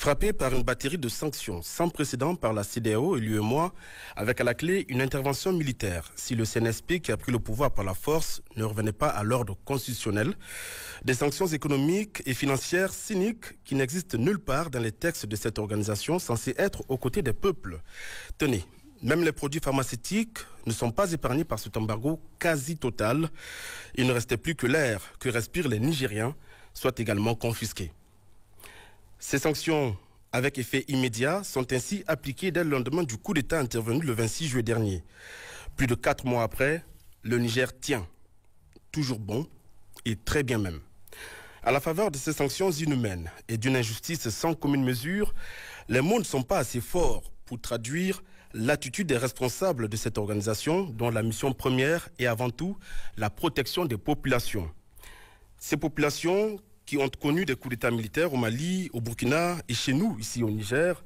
Frappé par une batterie de sanctions sans précédent par la CEDEAO et l'UEMOA, avec à la clé une intervention militaire, si le CNSP qui a pris le pouvoir par la force ne revenait pas à l'ordre constitutionnel, des sanctions économiques et financières cyniques qui n'existent nulle part dans les textes de cette organisation censée être aux côtés des peuples. Tenez, même les produits pharmaceutiques ne sont pas épargnés par cet embargo quasi total. Il ne restait plus que l'air que respirent les Nigériens soit également confisqué. Ces sanctions avec effet immédiat sont ainsi appliquées dès le lendemain du coup d'État intervenu le 26 juillet dernier. Plus de 4 mois après, le Niger tient. Toujours bon et très bien même. À la faveur de ces sanctions inhumaines et d'une injustice sans commune mesure, les mots ne sont pas assez forts pour traduire l'attitude des responsables de cette organisation dont la mission première est avant tout la protection des populations. Ces populations qui ont connu des coups d'État militaires au Mali, au Burkina et chez nous, ici au Niger,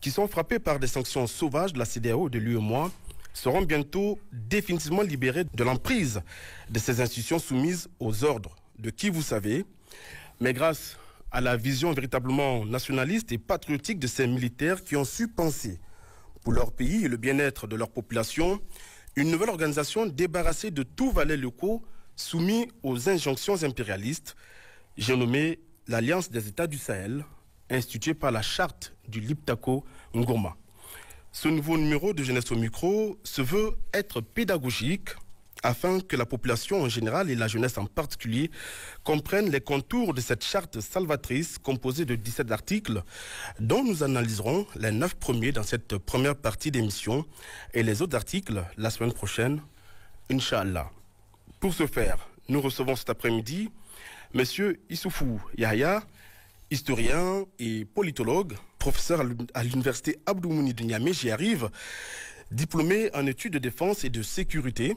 qui sont frappés par des sanctions sauvages de la CEDEAO et de l'UEMOA, seront bientôt définitivement libérés de l'emprise de ces institutions soumises aux ordres de qui vous savez, mais grâce à la vision véritablement nationaliste et patriotique de ces militaires qui ont su penser pour leur pays et le bien-être de leur population, une nouvelle organisation débarrassée de tous valets locaux soumis aux injonctions impérialistes. J'ai nommé l'Alliance des États du Sahel, instituée par la charte du Liptako Ngourma. Ce nouveau numéro de Jeunesse au micro se veut être pédagogique afin que la population en général et la jeunesse en particulier comprennent les contours de cette charte salvatrice composée de 17 articles dont nous analyserons les 9 premiers dans cette première partie d'émission et les autres articles la semaine prochaine, Inch'Allah. Pour ce faire, nous recevons cet après-midi Monsieur Issoufou Yahya, historien et politologue, professeur à l'université Abdou Mouni de Niamey, j'y arrive, diplômé en études de défense et de sécurité.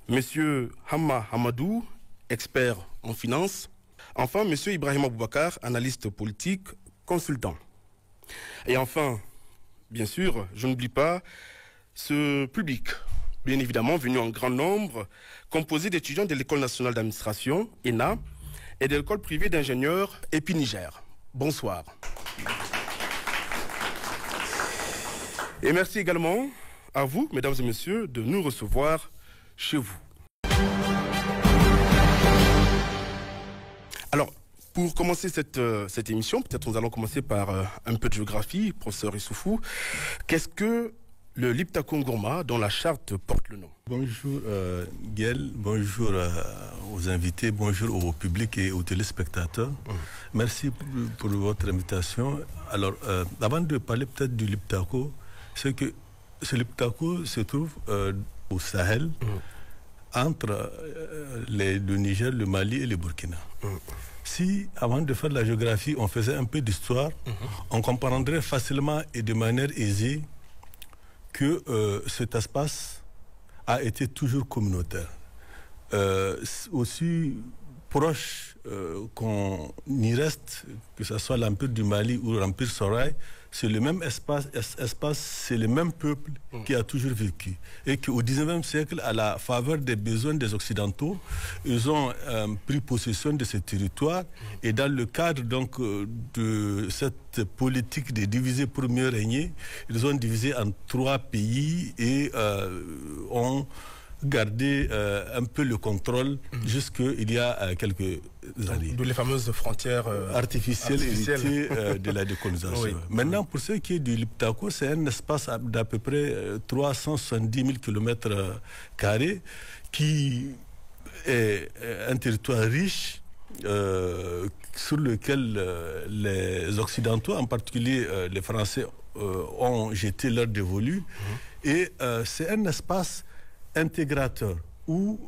Monsieur Hamma Hamadou, expert en finance. Enfin, Monsieur Ibrahim Aboubakar, analyste politique, consultant. Et enfin, bien sûr, je n'oublie pas ce public, bien évidemment venu en grand nombre, composé d'étudiants de l'École nationale d'administration, ENA, et de l'École privée d'ingénieurs EPI-Niger. Bonsoir. Et merci également à vous, mesdames et messieurs, de nous recevoir chez vous. Alors, pour commencer cette émission, peut-être nous allons commencer par un peu de géographie, professeur Issoufou. Qu'est-ce que le Liptako Ngourma, dont la charte porte le nom? Bonjour Gaël, bonjour aux invités, bonjour au public et aux téléspectateurs. Merci pour votre invitation. Alors, avant de parler peut-être du Liptako, c'est que ce Liptako se trouve au Sahel, entre le Niger, le Mali et le Burkina. Si, avant de faire de la géographie, on faisait un peu d'histoire, on comprendrait facilement et de manière aisée que cet espace a été toujours communautaire. Aussi proche qu'on y reste, que ce soit l'Empire du Mali ou l'Empire Soraï, c'est le même espace, c'est le même peuple qui a toujours vécu. Et qu'au XIXe siècle, à la faveur des besoins des Occidentaux, ils ont pris possession de ces territoires. Et dans le cadre donc, de cette politique de diviser pour mieux régner, ils ont divisé en 3 pays et ont garder un peu le contrôle jusqu'il y a quelques années. D'où les fameuses frontières artificielles héritées de la décolonisation. Oui. Maintenant, pour ce qui est du Liptako, c'est un espace d'à peu près 370 000 km² qui est un territoire riche sur lequel les Occidentaux, en particulier les Français, ont jeté leur dévolu. Et c'est un espace intégrateur où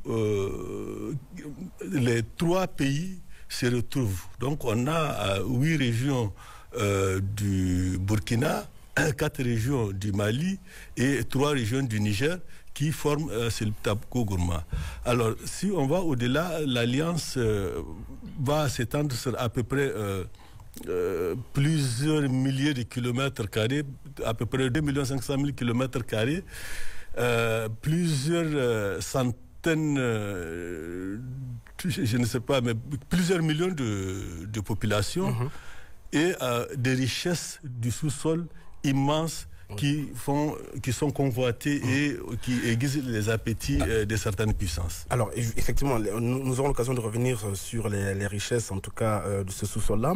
les 3 pays se retrouvent. Donc on a 8 régions du Burkina, 4 régions du Mali et 3 régions du Niger qui forment ce Liptako Ngourma. Alors si on va au-delà, l'alliance va s'étendre sur à peu près plusieurs milliers de kilomètres carrés, à peu près 2 500 000 kilomètres carrés, plusieurs centaines, je ne sais pas, mais plusieurs millions de populations et des richesses du sous-sol immenses qui sont convoitées et qui aiguisent les appétits de certaines puissances. Alors, effectivement, nous aurons l'occasion de revenir sur les richesses, en tout cas, de ce sous-sol-là.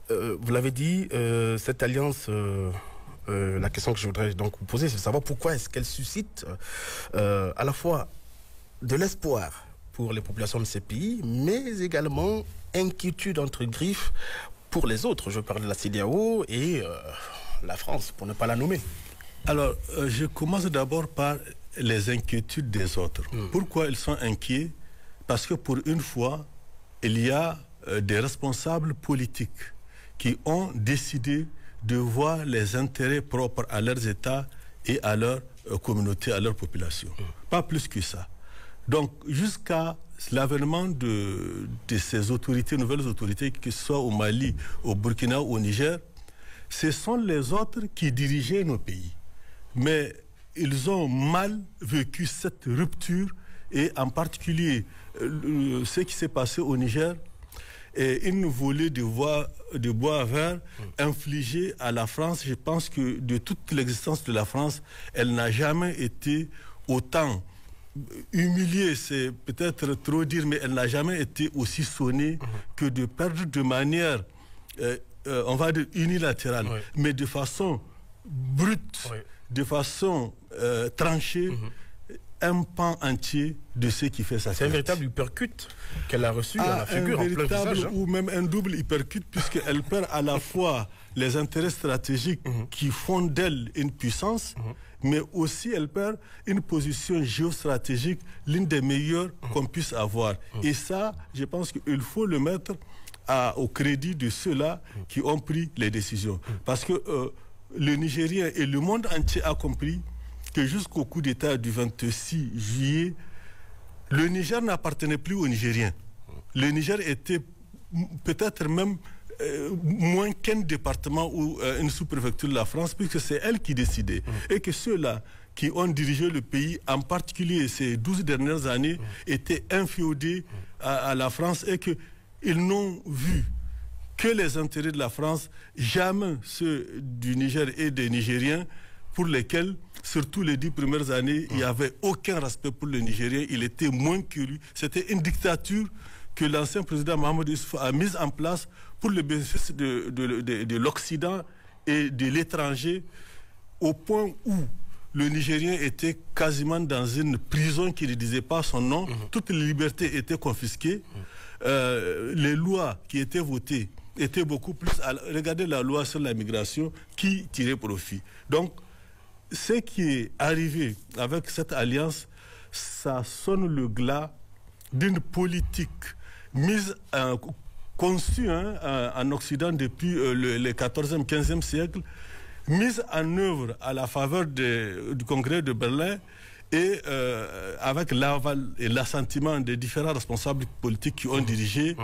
Vous l'avez dit, cette alliance... la question que je voudrais donc vous poser, c'est de savoir pourquoi est-ce qu'elle suscite à la fois de l'espoir pour les populations de ces pays, mais également inquiétude entre griffes pour les autres. Je parle de la CEDEAO et la France, pour ne pas la nommer. Alors, je commence d'abord par les inquiétudes des autres. Pourquoi ils sont inquiets? Parce que pour une fois, il y a des responsables politiques qui ont décidé de voir les intérêts propres à leurs États et à leur communauté, à leur population. Pas plus que ça. Donc, jusqu'à l'avènement de ces autorités, nouvelles autorités, que ce soit au Mali, au Burkina ou au Niger, ce sont les autres qui dirigeaient nos pays. Mais ils ont mal vécu cette rupture et en particulier ce qui s'est passé au Niger et une volée de bois vert infligée à la France. Je pense que de toute l'existence de la France, elle n'a jamais été autant humiliée, c'est peut-être trop dire, mais elle n'a jamais été aussi sonnée que de perdre de manière, on va dire unilatérale, mais de façon brute, de façon tranchée, un pan entier de ce qui fait sa fête. C'est un véritable hypercute qu'elle a reçu à la figure, un en plein véritable visage, ou même un double hypercute, puisqu'elle perd à la fois les intérêts stratégiques qui font d'elle une puissance, mais aussi elle perd une position géostratégique, l'une des meilleures qu'on puisse avoir. Et ça, je pense qu'il faut le mettre au crédit de ceux-là qui ont pris les décisions. Parce que le Nigérien et le monde entier a compris que jusqu'au coup d'État du 26 juillet, le Niger n'appartenait plus aux Nigériens. Le Niger était peut-être même moins qu'un département ou une sous-préfecture de la France, puisque c'est elle qui décidait. Et que ceux-là qui ont dirigé le pays, en particulier ces 12 dernières années, étaient inféodés à la France et qu'ils n'ont vu que les intérêts de la France, jamais ceux du Niger et des Nigériens, pour lesquels, surtout les 10 premières années, il n'y avait aucun respect pour le Nigérien. Il était moins que lui. C'était une dictature que l'ancien président Mohamed Issoufou a mise en place pour le bénéfice de l'Occident et de l'étranger, au point où le Nigérien était quasiment dans une prison qui ne disait pas son nom. Toutes les libertés étaient confisquées. Les lois qui étaient votées étaient beaucoup plus... Regardez la loi sur la migration qui tirait profit. Donc, ce qui est arrivé avec cette alliance, ça sonne le glas d'une politique conçue en Occident depuis le 14e, 15e siècle, mise en œuvre à la faveur du Congrès de Berlin et avec l'aval et l'assentiment des différents responsables politiques qui ont dirigé.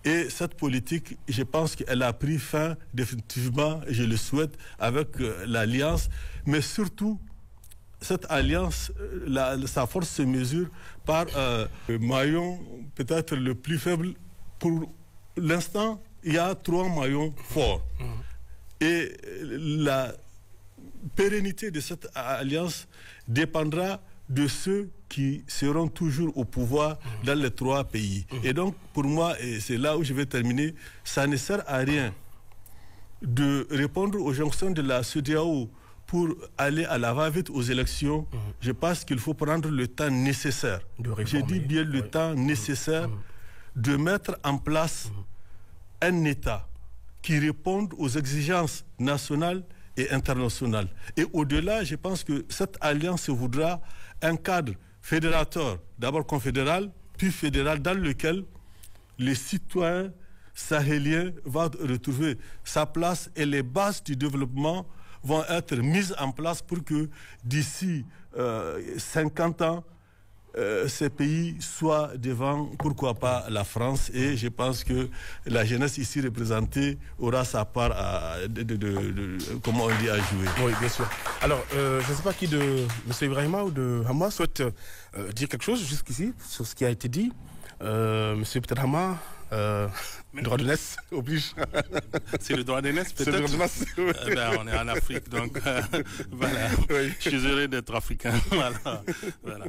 Et cette politique, je pense qu'elle a pris fin définitivement, je le souhaite, avec l'alliance. Mais surtout, cette alliance, sa force se mesure par le maillon peut-être le plus faible. Pour l'instant, il y a 3 maillons forts. Et la pérennité de cette alliance dépendra de ceux qui seront toujours au pouvoir dans les 3 pays. Et donc, pour moi, et c'est là où je vais terminer, ça ne sert à rien de répondre aux jonctions de la CEDEAO pour aller à la va-vite aux élections. Je pense qu'il faut prendre le temps nécessaire. Je dis bien le temps nécessaire de mettre en place un État qui réponde aux exigences nationales et internationales. Et au-delà, je pense que cette alliance se voudra un cadre fédérateur, d'abord confédéral, puis fédéral, dans lequel les citoyens sahéliens vont retrouver sa place et les bases du développement vont être mises en place pour que d'ici 50 ans, ces pays soient devant, pourquoi pas, la France. Et je pense que la jeunesse ici représentée aura sa part comment on dit, à jouer. Oui, bien sûr. Alors, je ne sais pas qui de M. Ibrahima ou de Hama souhaite dire quelque chose jusqu'ici sur ce qui a été dit. Monsieur Peter Hama, Le droit de naissance oblige. C'est le droit de naissance, peut-être. C'est le droit de naissance. On est en Afrique, donc voilà. Oui. Je suis heureux d'être africain. Voilà.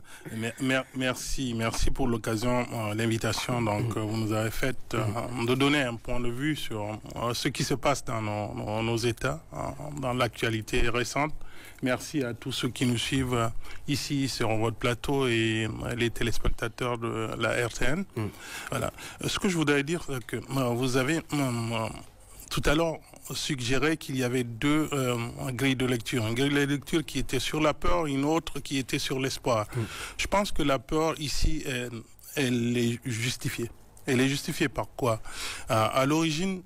Merci pour l'occasion, l'invitation donc vous nous avez faite de donner un point de vue sur ce qui se passe dans nos États, dans l'actualité récente. Merci à tous ceux qui nous suivent ici sur votre plateau et les téléspectateurs de la RTN. Voilà. Ce que je voudrais dire, c'est que vous avez tout à l'heure suggéré qu'il y avait deux grilles de lecture. Une grille de lecture qui était sur la peur, une autre qui était sur l'espoir. Je pense que la peur ici, elle est justifiée. Elle est justifiée par quoi? À l'origine,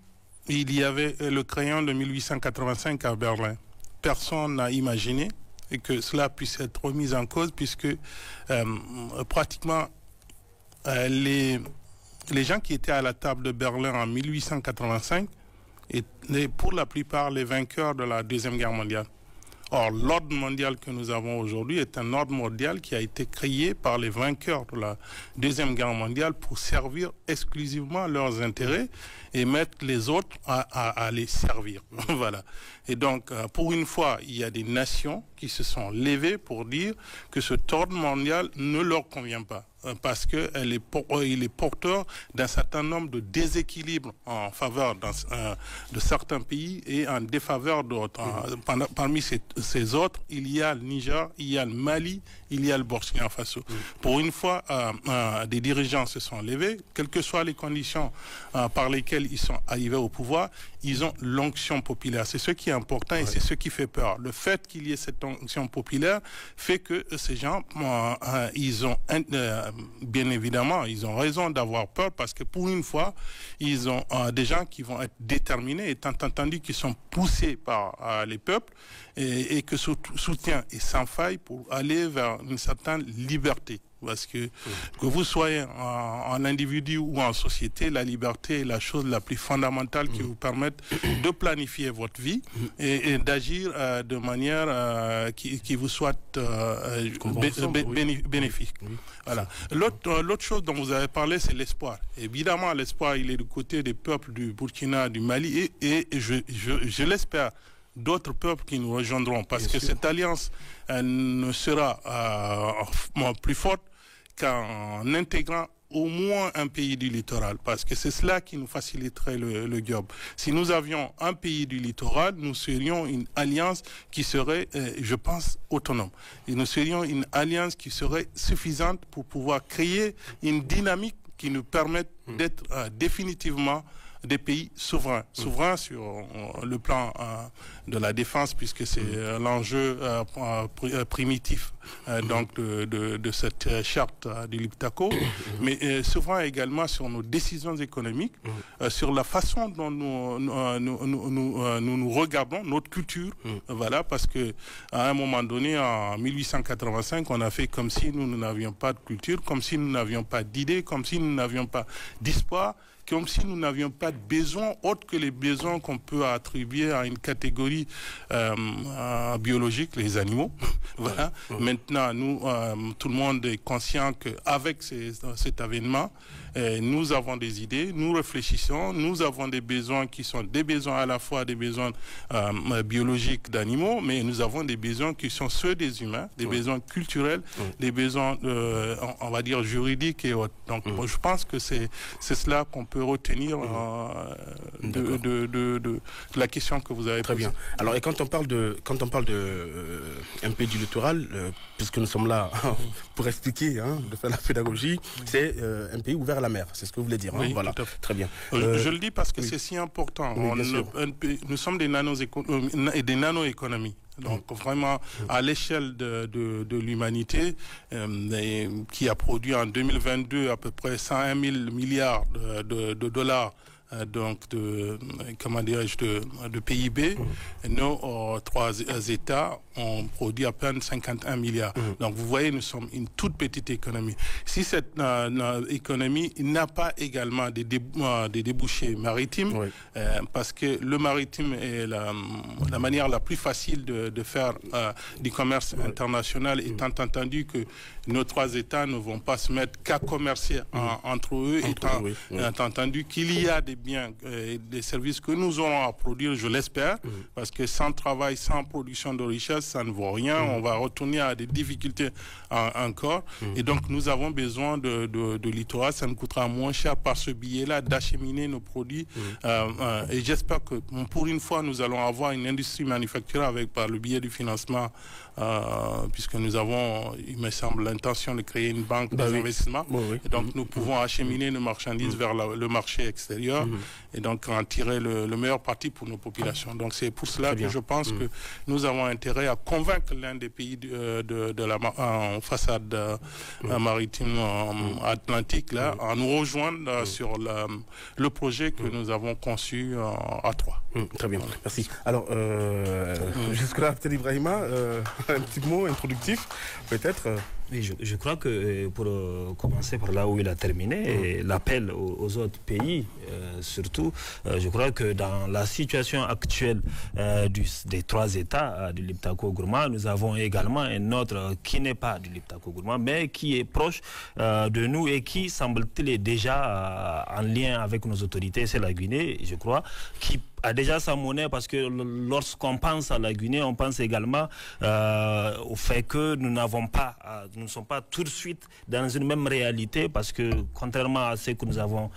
il y avait le crayon de 1885 à Berlin. Personne n'a imaginé que cela puisse être mis en cause puisque pratiquement les gens qui étaient à la table de Berlin en 1885 étaient pour la plupart les vainqueurs de la Deuxième Guerre mondiale. Or, l'ordre mondial que nous avons aujourd'hui est un ordre mondial qui a été créé par les vainqueurs de la Deuxième Guerre mondiale pour servir exclusivement leurs intérêts et mettre les autres à les servir. Voilà. Et donc, pour une fois, il y a des nations qui se sont levées pour dire que ce ordre mondial ne leur convient pas. Parce qu'il est porteur d'un certain nombre de déséquilibres en faveur de certains pays et en défaveur d'autres. Parmi ces autres, il y a le Niger, il y a le Mali, il y a le Burkina Faso. Pour une fois, des dirigeants se sont levés, quelles que soient les conditions par lesquelles ils sont arrivés au pouvoir, ils ont l'onction populaire. C'est ce qui est important et c'est ce qui fait peur. Le fait qu'il y ait cette onction populaire fait que ces gens, ils ont bien évidemment, ils ont raison d'avoir peur parce que pour une fois, ils ont des gens qui vont être déterminés, étant entendu qu'ils sont poussés par les peuples et que ce soutien est sans faille pour aller vers une certaine liberté. Parce que vous soyez en individu ou en société, la liberté est la chose la plus fondamentale qui vous permette de planifier votre vie et d'agir de manière qui vous soit bénéfique. Voilà. L'autre chose dont vous avez parlé, c'est l'espoir. Évidemment, l'espoir, il est du côté des peuples du Burkina, du Mali et je l'espère, d'autres peuples qui nous rejoindront parce que cette alliance ne sera plus forte qu'en intégrant au moins un pays du littoral, parce que c'est cela qui nous faciliterait le job. Si nous avions un pays du littoral, nous serions une alliance qui serait, je pense, autonome. Et nous serions une alliance qui serait suffisante pour pouvoir créer une dynamique qui nous permette d'être définitivement des pays souverains sur le plan de la défense, puisque c'est l'enjeu primitif donc de cette charte du Liptako, mais souverain également sur nos décisions économiques, sur la façon dont nous regardons notre culture, voilà, parce que à un moment donné, en 1885, on a fait comme si nous n'avions pas de culture, comme si nous n'avions pas d'idées, comme si nous n'avions pas d'espoir, comme si nous n'avions pas de besoins autres que les besoins qu'on peut attribuer à une catégorie biologique, les animaux. Voilà. Maintenant, nous, tout le monde est conscient qu'avec cet avènement, nous avons des idées, nous réfléchissons, nous avons des besoins qui sont des besoins à la fois des besoins biologiques d'animaux, mais nous avons des besoins qui sont ceux des humains, des besoins culturels, des besoins, on va dire, juridiques et autres. Donc, je pense que c'est cela qu'on peut retenir de la question que vous avez posée. Très bien. Alors, et quand on parle de un pays du littoral, puisque nous sommes là pour expliquer, de faire la pédagogie, c'est un pays ouvert à la mer. C'est ce que vous voulez dire. Oui, voilà. Très bien. Je le dis parce que c'est si important. Nous sommes des nano-économies. Donc vraiment à l'échelle de l'humanité qui a produit en 2022 à peu près 101 000 milliards de dollars donc de PIB, nos trois États on produit à peine 51 milliards. Donc vous voyez, nous sommes une toute petite économie. Si cette économie n'a pas également des débouchés maritimes, parce que le maritime est la manière la plus facile de faire du commerce international, étant entendu que nos 3 États ne vont pas se mettre qu'à commercer entre eux, étant entendu qu'il y a des biens et des services que nous aurons à produire, je l'espère, parce que sans travail, sans production de richesse, ça ne vaut rien. On va retourner à des difficultés encore. Et donc, nous avons besoin de littoral. Ça nous coûtera moins cher par ce billet-là d'acheminer nos produits. Et j'espère que pour une fois, nous allons avoir une industrie manufacturière par le biais du financement, puisque nous avons, il me semble, l'intention de créer une banque des investissements. Et donc, nous pouvons acheminer nos marchandises vers le marché extérieur et donc en tirer le meilleur parti pour nos populations. Donc, c'est pour cela que je pense que nous avons intérêt à convaincre l'un des pays en façade maritime atlantique là, à nous rejoindre sur le projet que nous avons conçu à 3. Très bien, merci. Alors, jusque-là, peut-être Ibrahima, un petit mot introductif, peut-être. Oui, je crois que pour commencer par là où il a terminé, l'appel aux autres pays, surtout, je crois que dans la situation actuelle des 3 États du Liptako-Gourma, nous avons également un autre qui n'est pas du Liptako-Gourma, mais qui est proche de nous et qui, semble-t-il, est déjà en lien avec nos autorités, c'est la Guinée, je crois, qui a déjà sa monnaie, parce que lorsqu'on pense à la Guinée, on pense également au fait que nous ne sommes pas tout de suite dans une même réalité, parce que contrairement à ce que nous avons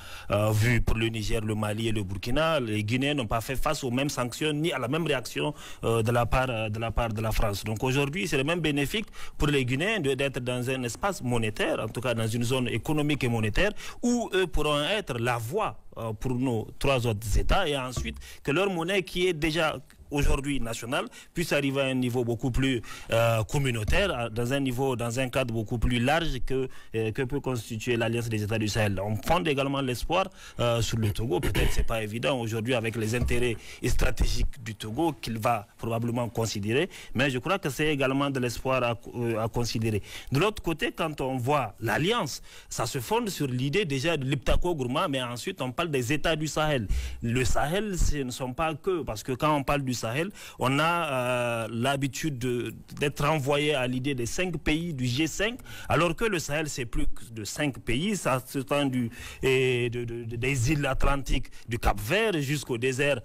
vu pour le Niger, le Mali et le Burkina, les Guinéens n'ont pas fait face aux mêmes sanctions ni à la même réaction de la part de la France. Donc aujourd'hui, c'est le même bénéfique pour les Guinéens d'être dans un espace monétaire, en tout cas dans une zone économique et monétaire, où eux pourront être la voie pour nos 3 autres États, et ensuite que leur monnaie, qui est déjà aujourd'hui nationale, puisse arriver à un niveau beaucoup plus communautaire, dans un cadre beaucoup plus large que peut constituer l'Alliance des États du Sahel. On fonde également l'espoir sur le Togo. Peut-être c'est pas évident aujourd'hui avec les intérêts stratégiques du Togo qu'il va probablement considérer, mais je crois que c'est également de l'espoir à considérer. De l'autre côté, quand on voit l'Alliance, ça se fonde sur l'idée déjà de Liptako-Gourma, mais ensuite on parle des États du Sahel. Le Sahel, ce ne sont pas que, parce que quand on parle du Sahel, on a l'habitude d'être renvoyé à l'idée des 5 pays du G5, alors que le Sahel, c'est plus de 5 pays, ça s'étend des îles atlantiques du Cap-Vert jusqu'au désert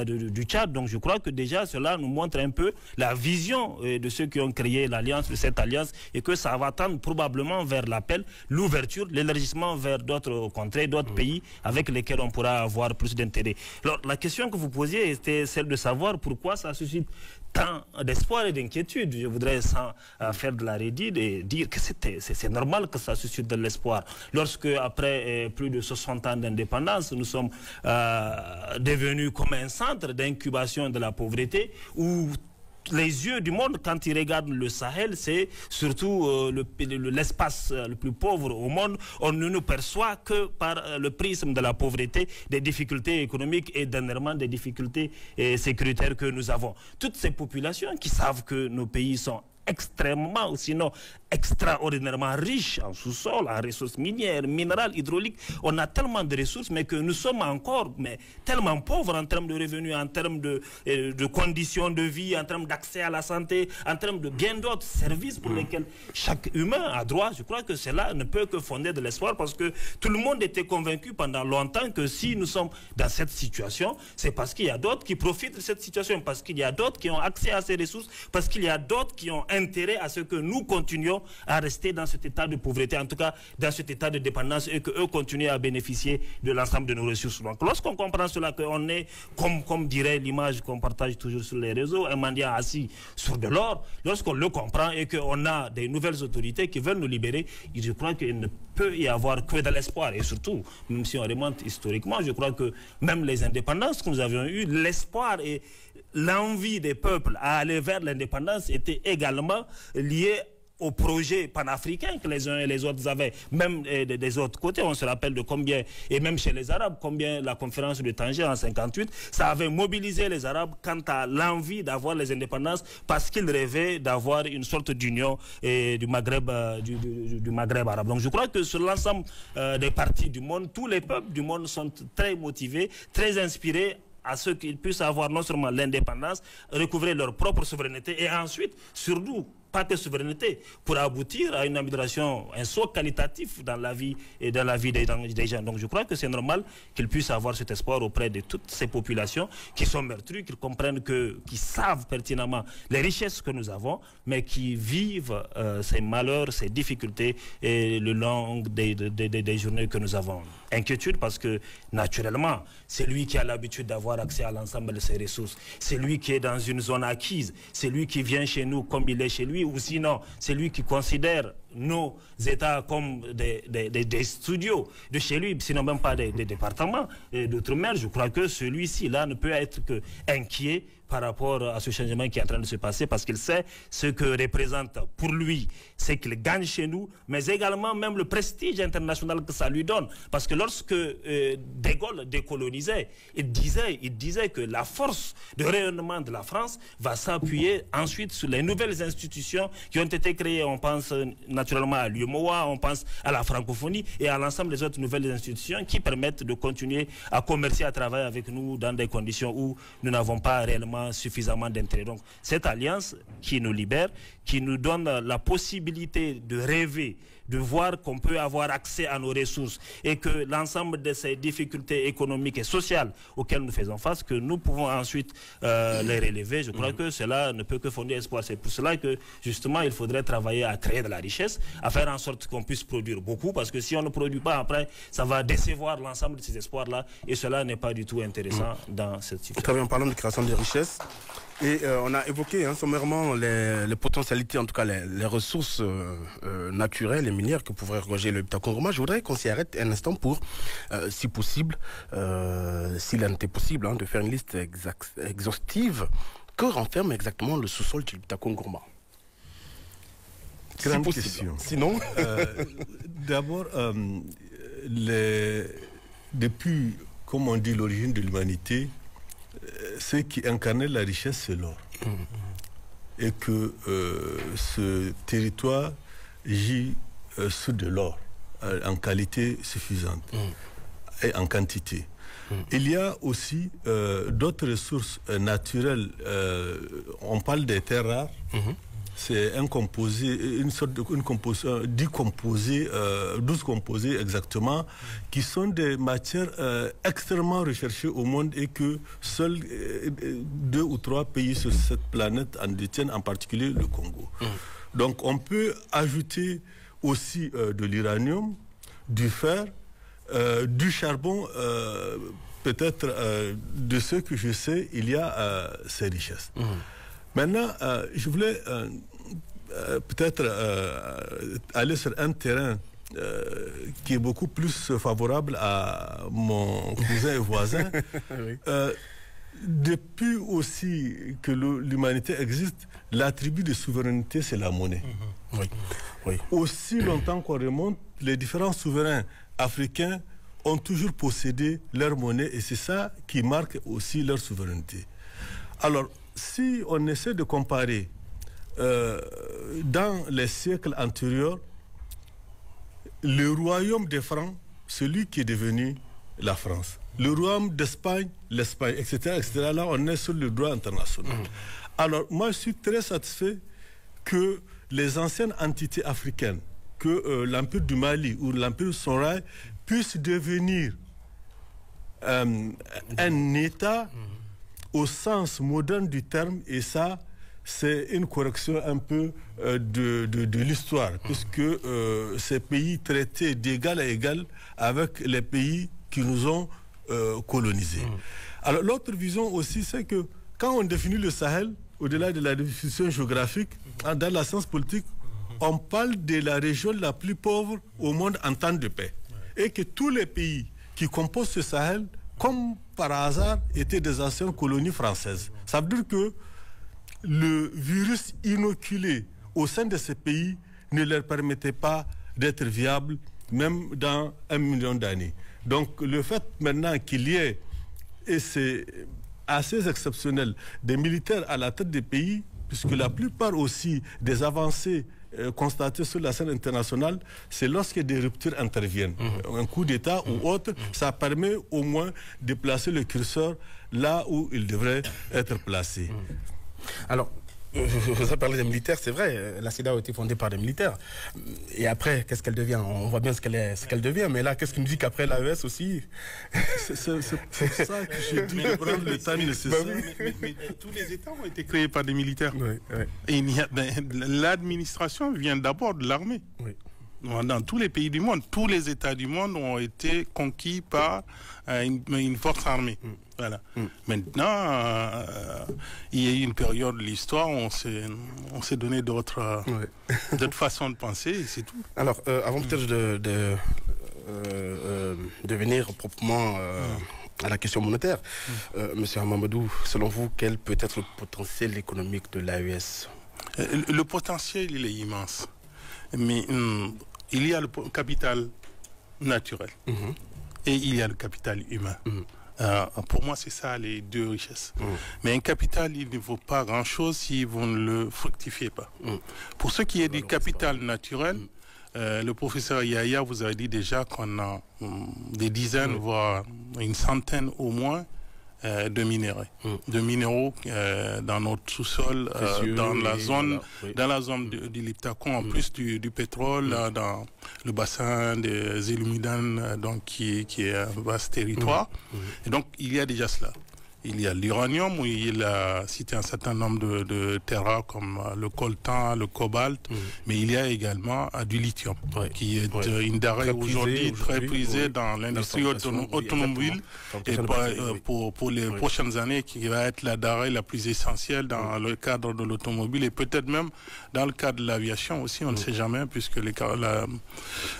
du Tchad. Donc je crois que déjà cela nous montre un peu la vision de ceux qui ont créé l'alliance, de cette alliance, et que ça va tendre probablement vers l'appel, l'ouverture, l'élargissement vers d'autres contrées, d'autres pays avec lesquels on pourra avoir plus d'intérêt. Alors la question que vous posiez était celle de savoir pourquoi ça suscite tant d'espoir et d'inquiétude. Je voudrais, sans faire de la redite, dire que c'est normal que ça suscite de l'espoir. Lorsque, après plus de 60 ans d'indépendance, nous sommes devenus comme un centre d'incubation de la pauvreté, où les yeux du monde, quand ils regardent le Sahel, c'est surtout l'espace le plus pauvre au monde. On ne nous perçoit que par le prisme de la pauvreté, des difficultés économiques et dernièrement des difficultés sécuritaires que nous avons. Toutes ces populations qui savent que nos pays sont extrêmement, sinon extraordinairement riches en sous-sol, en ressources minières, minérales, hydrauliques. On a tellement de ressources, mais que nous sommes encore tellement pauvres en termes de revenus, en termes de conditions de vie, en termes d'accès à la santé, en termes de bien d'autres services pour lesquels chaque humain a droit. Je crois que cela ne peut que fonder de l'espoir, parce que tout le monde était convaincu pendant longtemps que si nous sommes dans cette situation, c'est parce qu'il y a d'autres qui profitent de cette situation, parce qu'il y a d'autres qui ont accès à ces ressources, parce qu'il y a d'autres qui ont intérêt à ce que nous continuions à rester dans cet état de pauvreté, en tout cas dans cet état de dépendance, et qu'eux continuent à bénéficier de l'ensemble de nos ressources. Donc lorsqu'on comprend cela, qu'on est, comme dirait l'image qu'on partage toujours sur les réseaux, un mendiant assis sur de l'or, lorsqu'on le comprend et qu'on a des nouvelles autorités qui veulent nous libérer, je crois qu'il ne peut y avoir que de l'espoir. Et surtout, même si on remonte historiquement, je crois que même les indépendances que nous avions eues, l'espoir et l'envie des peuples à aller vers l'indépendance était également liée aux projets panafricains que les uns et les autres avaient, même des autres côtés. On se rappelle de combien, et même chez les Arabes, combien la conférence de Tanger en 58, ça avait mobilisé les Arabes quant à l'envie d'avoir les indépendances parce qu'ils rêvaient d'avoir une sorte d'union du Maghreb, du Maghreb arabe. Donc je crois que sur l'ensemble des parties du monde, tous les peuples du monde sont très motivés, très inspirés à ce qu'ils puissent avoir non seulement l'indépendance, recouvrer leur propre souveraineté et ensuite, surtout, pas que souveraineté, pour aboutir à une amélioration, un saut qualitatif dans la vie et dans la vie des gens. Donc je crois que c'est normal qu'ils puissent avoir cet espoir auprès de toutes ces populations qui sont meurtries, qu'ils comprennent qui savent pertinemment les richesses que nous avons, mais qui vivent ces malheurs, ces difficultés et le long des journées que nous avons. Inquiétude parce que naturellement, c'est lui qui a l'habitude d'avoir accès à l'ensemble de ses ressources. C'est lui qui est dans une zone acquise. C'est lui qui vient chez nous comme il est chez lui, ou sinon, c'est lui qui considère nos États comme des studios de chez lui, sinon même pas des départements d'outre-mer. Je crois que celui-ci là ne peut être que inquiet par rapport à ce changement qui est en train de se passer, parce qu'il sait ce que représente pour lui, c'est qu'il gagne chez nous, mais également même le prestige international que ça lui donne. Parce que lorsque De Gaulle décolonisait, il disait que la force de rayonnement de la France va s'appuyer ensuite sur les nouvelles institutions qui ont été créées. On pense naturellement à l'UEMOA, on pense à la francophonie et à l'ensemble des autres nouvelles institutions qui permettent de continuer à commercer, à travailler avec nous dans des conditions où nous n'avons pas réellement suffisamment d'intérêt. Donc cette alliance qui nous libère, qui nous donne la possibilité de rêver, de voir qu'on peut avoir accès à nos ressources et que l'ensemble de ces difficultés économiques et sociales auxquelles nous faisons face, que nous pouvons ensuite les relever. Je crois que cela ne peut que fonder espoir. C'est pour cela que justement il faudrait travailler à créer de la richesse, à faire en sorte qu'on puisse produire beaucoup, parce que si on ne produit pas après, ça va décevoir l'ensemble de ces espoirs-là et cela n'est pas du tout intéressant dans cette situation. Très bien, en parlant de création de richesse, et on a évoqué sommairement les potentialités, en tout cas les ressources naturelles et minières que pourrait regorger le Haut-Congo. Je voudrais qu'on s'y arrête un instant pour, si possible, s'il en était possible, de faire une liste exhaustive. Que renferme exactement le sous-sol du Haut-Congo? Grande question. Sinon d'abord, depuis, comme on dit, l'origine de l'humanité, ce qui incarnait la richesse, c'est l'or. Et que ce territoire gît sur de l'or en qualité suffisante et en quantité. Il y a aussi d'autres ressources naturelles. On parle des terres rares. C'est un composé, une sorte de composition, 10 composés, 12 composés exactement, qui sont des matières extrêmement recherchées au monde et que seuls 2 ou 3 pays sur cette planète en détiennent, en particulier le Congo. Donc on peut ajouter aussi de l'uranium, du fer, du charbon, peut-être de ce que je sais, il y a ces richesses. Maintenant, je voulais peut-être aller sur un terrain qui est beaucoup plus favorable à mon cousin et voisin. Depuis aussi que l'humanité existe, l'attribut de souveraineté, c'est la monnaie. Aussi longtemps qu'on remonte, les différents souverains africains ont toujours possédé leur monnaie et c'est ça qui marque aussi leur souveraineté. Alors, si on essaie de comparer dans les siècles antérieurs, le royaume des Francs, celui qui est devenu la France, le royaume d'Espagne, l'Espagne, etc., etc., là on est sur le droit international. Alors moi je suis très satisfait que les anciennes entités africaines, que l'Empire du Mali ou l'Empire Songhai puissent devenir un État au sens moderne du terme, et ça, c'est une correction un peu de l'histoire, puisque ces pays traitaient d'égal à égal avec les pays qui nous ont colonisés. Alors l'autre vision aussi, c'est que quand on définit le Sahel, au-delà de la définition géographique, dans la science politique, on parle de la région la plus pauvre au monde en temps de paix. Et que tous les pays qui composent ce Sahel, comme par hasard, étaient des anciennes colonies françaises. Ça veut dire que le virus inoculé au sein de ces pays ne leur permettait pas d'être viables, même dans 1 million d'années. Donc le fait maintenant qu'il y ait, et c'est assez exceptionnel, des militaires à la tête des pays, puisque la plupart aussi des avancées constatées sur la scène internationale, c'est lorsque des ruptures interviennent. Un coup d'État ou autre, ça permet au moins de placer le curseur là où il devrait être placé. Alors, vous avez parlé des militaires, c'est vrai, la CEDEAO a été fondée par des militaires. Et après, qu'est-ce qu'elle devient? On voit bien ce qu'elle devient, mais là, qu'est-ce qui nous dit qu'après l'AES aussi? C'est pour ça que je dis de prendre le temps nécessaire. Mais tous les États ont été créés par des militaires. Oui, oui. Et l'administration vient d'abord de l'armée. Oui. Dans tous les pays du monde, tous les États du monde ont été conquis par une force armée. Voilà. Maintenant, il y a eu une période de l'histoire où on s'est donné d'autres façons de penser, et c'est tout. Alors, avant peut-être de venir proprement à la question monétaire, Monsieur Mamadou, selon vous, quel peut être le potentiel économique de l'AES? Le potentiel, il est immense. Mais il y a le capital naturel et il y a le capital humain. Pour moi, c'est ça les deux richesses. Mais un capital, il ne vaut pas grand-chose si vous ne le fructifiez pas. Pour ce qui est du capital naturel, le professeur Yahya vous a dit déjà qu'on a des dizaines, voire une centaine au moins, de minéraux dans notre sous-sol, dans la zone du Liptako, en plus du pétrole, dans le bassin des Illumidan, donc qui est un vaste territoire. Et donc il y a déjà cela. Il y a l'uranium, où il a cité un certain nombre de terres rares comme le coltan, le cobalt, mais il y a également du lithium, qui est une denrée aujourd'hui très prisée dans l'industrie automobile, et pour les prochaines années, qui va être la denrée la plus essentielle dans le cadre de l'automobile, et peut-être même dans le cadre de l'aviation aussi, on ne sait jamais, puisque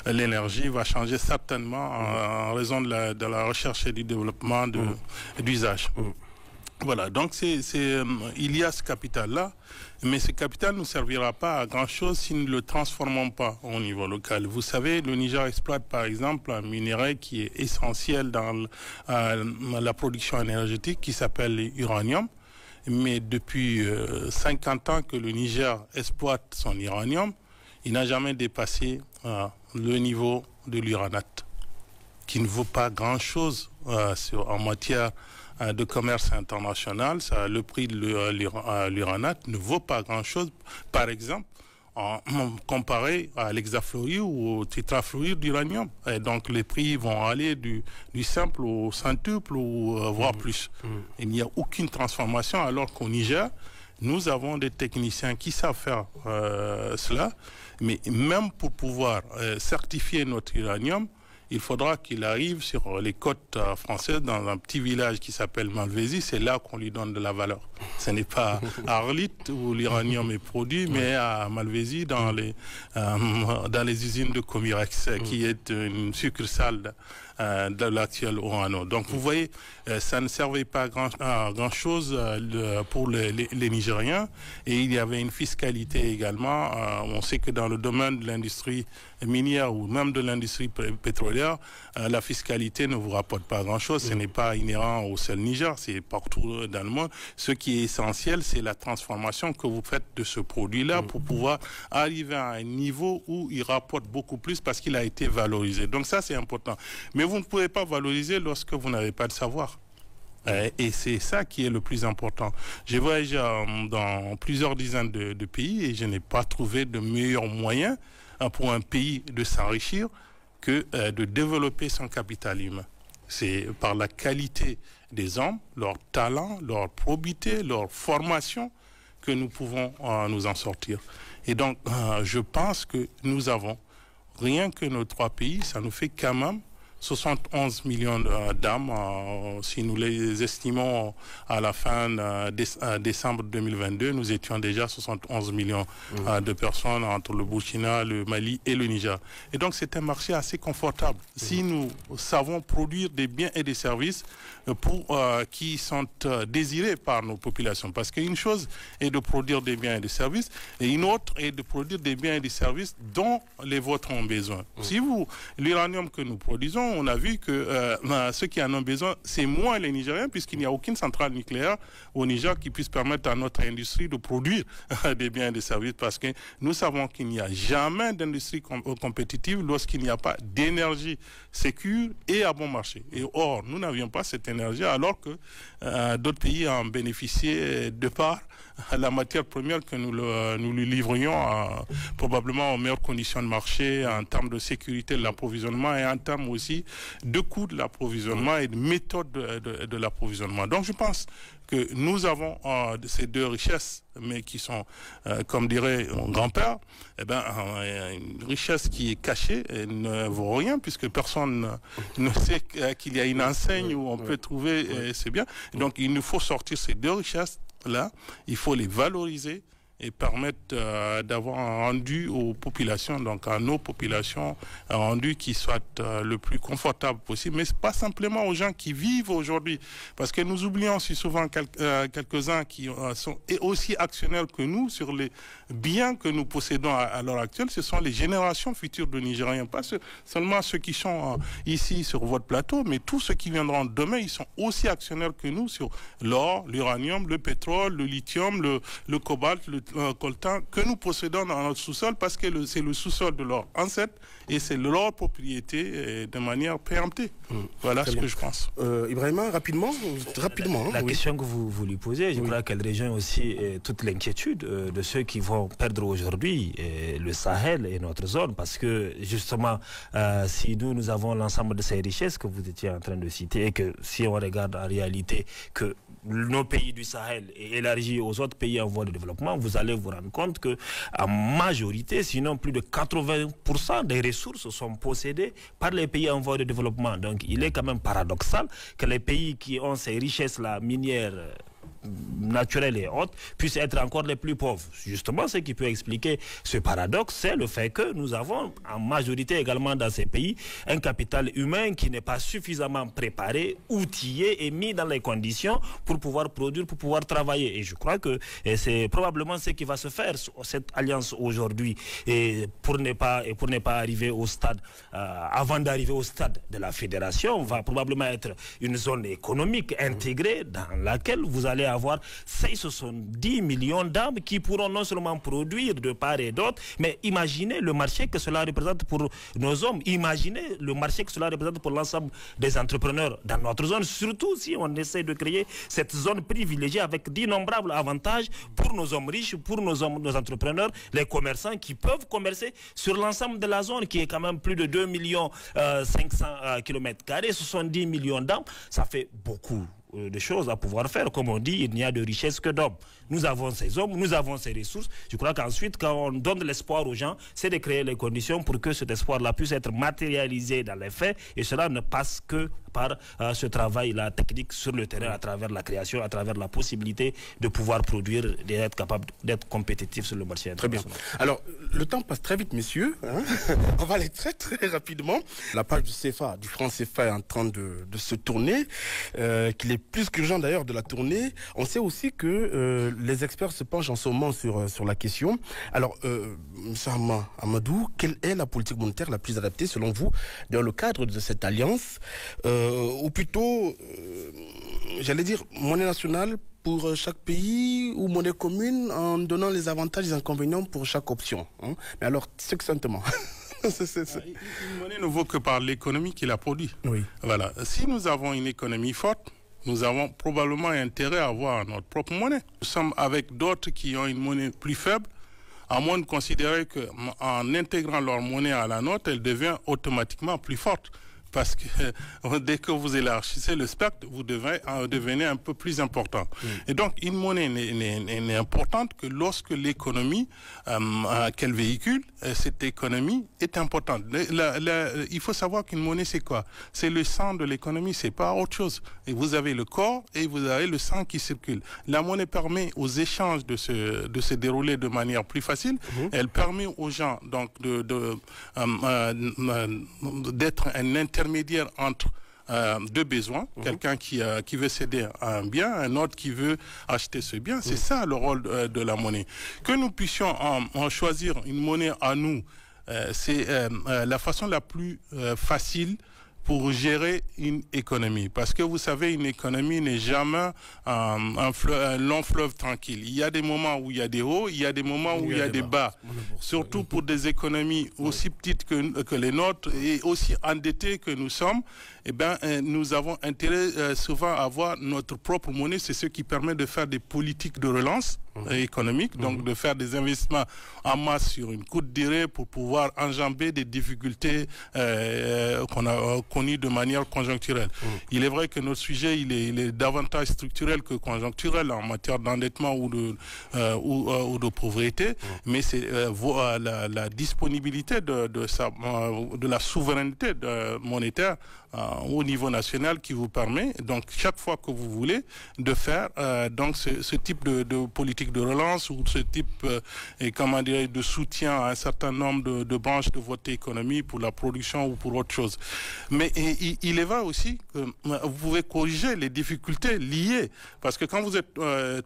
l'énergie va changer certainement en raison de la recherche et du développement d'usage. Voilà, donc il y a ce capital-là, mais ce capital ne nous servira pas à grand-chose si nous ne le transformons pas au niveau local. Vous savez, le Niger exploite par exemple un minerai qui est essentiel dans la production énergétique, qui s'appelle l'uranium. Mais depuis 50 ans que le Niger exploite son uranium, il n'a jamais dépassé le niveau de l'uranate, qui ne vaut pas grand-chose en matière de commerce international. Le prix de l'uranate ne vaut pas grand-chose, par exemple, comparé à l'hexafluorure ou au tétrafluorure d'uranium. Et donc les prix vont aller du simple au centuple ou voire plus. Il n'y a aucune transformation, alors qu'au Niger, nous avons des techniciens qui savent faire cela, mais même pour pouvoir certifier notre uranium, il faudra qu'il arrive sur les côtes françaises, dans un petit village qui s'appelle Malvézy. C'est là qu'on lui donne de la valeur. Ce n'est pas à Arlit où l'uranium est produit, mais à Malvézy, dans les usines de Comirex, qui est une succursale de l'actuel Orano. Donc vous voyez, ça ne servait pas à grand-chose pour les Nigériens, et il y avait une fiscalité également. On sait que dans le domaine de l'industrie minière ou même de l'industrie pétrolière, la fiscalité ne vous rapporte pas grand-chose. Ce n'est pas inhérent au seul Niger, c'est partout dans le monde. Ce qui est essentiel, c'est la transformation que vous faites de ce produit-là pour pouvoir arriver à un niveau où il rapporte beaucoup plus parce qu'il a été valorisé. Donc ça, c'est important. Mais vous ne pouvez pas valoriser lorsque vous n'avez pas de savoir. Et c'est ça qui est le plus important. J'ai voyagé dans plusieurs dizaines de pays et je n'ai pas trouvé de meilleur moyen pour un pays de s'enrichir que de développer son capital humain. C'est par la qualité des hommes, leur talent, leur probité, leur formation que nous pouvons nous en sortir. Et donc, je pense que nous avons, rien que nos 3 pays, ça nous fait quand même 71 millions d'âmes, si nous les estimons à la fin décembre 2022, nous étions déjà 71 millions de personnes entre le Burkina, le Mali et le Niger. Et donc c'est un marché assez confortable. Si nous savons produire des biens et des services qui sont désirés par nos populations, parce qu'une chose est de produire des biens et des services, et une autre est de produire des biens et des services dont les vôtres ont besoin. Si l'uranium que nous produisons, on a vu que ceux qui en ont besoin, c'est moins les Nigériens, puisqu'il n'y a aucune centrale nucléaire au Niger qui puisse permettre à notre industrie de produire des biens et des services, parce que nous savons qu'il n'y a jamais d'industrie compétitive lorsqu'il n'y a pas d'énergie sécure et à bon marché. Et or, nous n'avions pas cette énergie, alors que d'autres pays en bénéficiaient de par la matière première que nous lui livrions probablement aux meilleures conditions de marché en termes de sécurité de l'approvisionnement et en termes aussi de coûts de l'approvisionnement et de méthode de l'approvisionnement. Donc je pense que nous avons ces deux richesses, mais qui sont, comme dirait mon grand-père, une richesse qui est cachée et ne vaut rien, puisque personne ne sait qu'il y a une enseigne où on peut trouver ces biens. Donc il nous faut sortir ces deux richesses-là, il faut les valoriser et permettre d'avoir un rendu aux populations, donc à nos populations, un rendu qui soit le plus confortable possible, mais pas simplement aux gens qui vivent aujourd'hui, parce que nous oublions si souvent quelques-uns qui sont aussi actionnaires que nous sur les biens que nous possédons à l'heure actuelle. Ce sont les générations futures de Nigériens, pas seulement ceux qui sont ici sur votre plateau, mais tous ceux qui viendront demain, ils sont aussi actionnaires que nous sur l'or, l'uranium, le pétrole, le lithium, le cobalt, le coltan que nous possédons dans notre sous-sol, parce que c'est le sous-sol de leur ancêtre et c'est leur propriété de manière préemptée. Voilà ce que je pense. Ibrahima, rapidement. La question que vous lui posez, je crois qu'elle rejoint aussi toute l'inquiétude de ceux qui vont perdre aujourd'hui le Sahel et notre zone, parce que justement, si nous avons l'ensemble de ces richesses que vous étiez en train de citer, et que si on regarde en réalité que nos pays du Sahel est élargi aux autres pays en voie de développement, vous allez vous rendre compte que en majorité, sinon plus de 80% des ressources sont possédées par les pays en voie de développement. Donc il est quand même paradoxal que les pays qui ont ces richesses-là minières, naturelles et autres, puissent être encore les plus pauvres. Justement, ce qui peut expliquer ce paradoxe, c'est le fait que nous avons en majorité également dans ces pays un capital humain qui n'est pas suffisamment préparé, outillé et mis dans les conditions pour pouvoir produire, pour pouvoir travailler. Et je crois que c'est probablement ce qui va se faire, cette alliance aujourd'hui, et pour ne pas arriver au stade, avant d'arriver au stade de la fédération, va probablement être une zone économique intégrée dans laquelle vous allez avoir 70 millions d'âmes qui pourront non seulement produire de part et d'autre, mais imaginez le marché que cela représente pour nos hommes, imaginez le marché que cela représente pour l'ensemble des entrepreneurs dans notre zone, surtout si on essaie de créer cette zone privilégiée avec d'innombrables avantages pour nos hommes riches, pour nos entrepreneurs, les commerçants qui peuvent commercer sur l'ensemble de la zone qui est quand même plus de 2 500 km², 70 millions d'âmes, ça fait beaucoup de choses à pouvoir faire. Comme on dit, il n'y a de richesse que d'hommes. Nous avons ces hommes, nous avons ces ressources. Je crois qu'ensuite, quand on donne de l'espoir aux gens, c'est de créer les conditions pour que cet espoir-là puisse être matérialisé dans les faits, et cela ne passe que par ce travail-là technique sur le terrain, à travers la création, à travers la possibilité de pouvoir produire, d'être capable d'être compétitif sur le marché international. Très bien. Alors, le temps passe très vite, messieurs. Hein. On va aller très très rapidement. La page du CFA, du franc CFA est en train de se tourner, qu'il est plus qu'urgent d'ailleurs de la tourner. On sait aussi que les experts se penchent en ce moment sur la question. Alors, M. Amadou, quelle est la politique monétaire la plus adaptée selon vous dans le cadre de cette alliance, ou plutôt, j'allais dire, monnaie nationale pour chaque pays ou monnaie commune en donnant les avantages et les inconvénients pour chaque option, hein? Mais alors, succinctement. Une monnaie ne vaut que par l'économie qui la produit. Oui. Voilà. Si nous avons une économie forte, nous avons probablement intérêt à avoir notre propre monnaie. Nous sommes avec d'autres qui ont une monnaie plus faible, à moins de considérer qu'en intégrant leur monnaie à la nôtre, elle devient automatiquement plus forte. parce que dès que vous élargissez le spectre, vous devenez un peu plus important. Et donc, une monnaie n'est importante que lorsque l'économie qu'elle véhicule, cette économie est importante. Il faut savoir qu'une monnaie, c'est quoi? C'est le sang de l'économie, c'est pas autre chose. Et vous avez le corps et vous avez le sang qui circule. La monnaie permet aux échanges de se dérouler de manière plus facile. Elle permet aux gens donc d'être un intermédiaire entre deux besoins, quelqu'un qui veut céder un bien, un autre qui veut acheter ce bien. C'est ça le rôle de la monnaie. Que nous puissions en choisir une monnaie à nous, c'est la façon la plus facile pour gérer une économie. Parce que vous savez, une économie n'est jamais un long fleuve tranquille. Il y a des moments où il y a des hauts, il y a des moments où il y a des bas. Surtout pour des économies aussi petites que les nôtres et aussi endettées que nous sommes, eh ben, nous avons intérêt souvent à avoir notre propre monnaie. C'est ce qui permet de faire des politiques de relance économique, donc de faire des investissements en masse sur une courte durée pour pouvoir enjamber des difficultés qu'on a connues de manière conjoncturelle. Il est vrai que notre sujet il est davantage structurel que conjoncturel en matière d'endettement ou de pauvreté, mais c'est la disponibilité de la souveraineté monétaire au niveau national qui vous permet, donc chaque fois que vous voulez, de faire donc ce type de politique de relance ou ce type de soutien à un certain nombre de branches de votre économie pour la production ou pour autre chose. Mais il est vrai aussi que vous pouvez corriger les difficultés liées, parce que quand vous êtes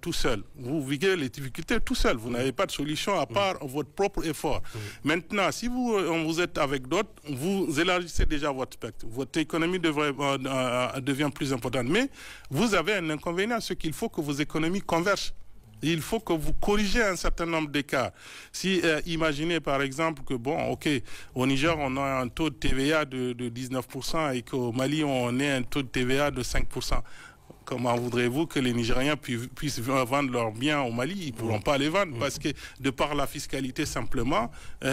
tout seul, vous vivez les difficultés tout seul, vous n'avez pas de solution à part votre propre effort. Maintenant, si vous êtes avec d'autres, vous élargissez déjà votre spectre, votre économie devient plus importante. Mais vous avez un inconvénient, c'est qu'il faut que vos économies convergent. Il faut que vous corrigez un certain nombre d'écarts. Si imaginez par exemple que au Niger on a un taux de TVA de 19% et qu'au Mali on ait un taux de TVA de 5%. Comment voudrez-vous que les Nigériens puissent vendre leurs biens au Mali? Ils ne pourront pas les vendre parce que de par la fiscalité simplement,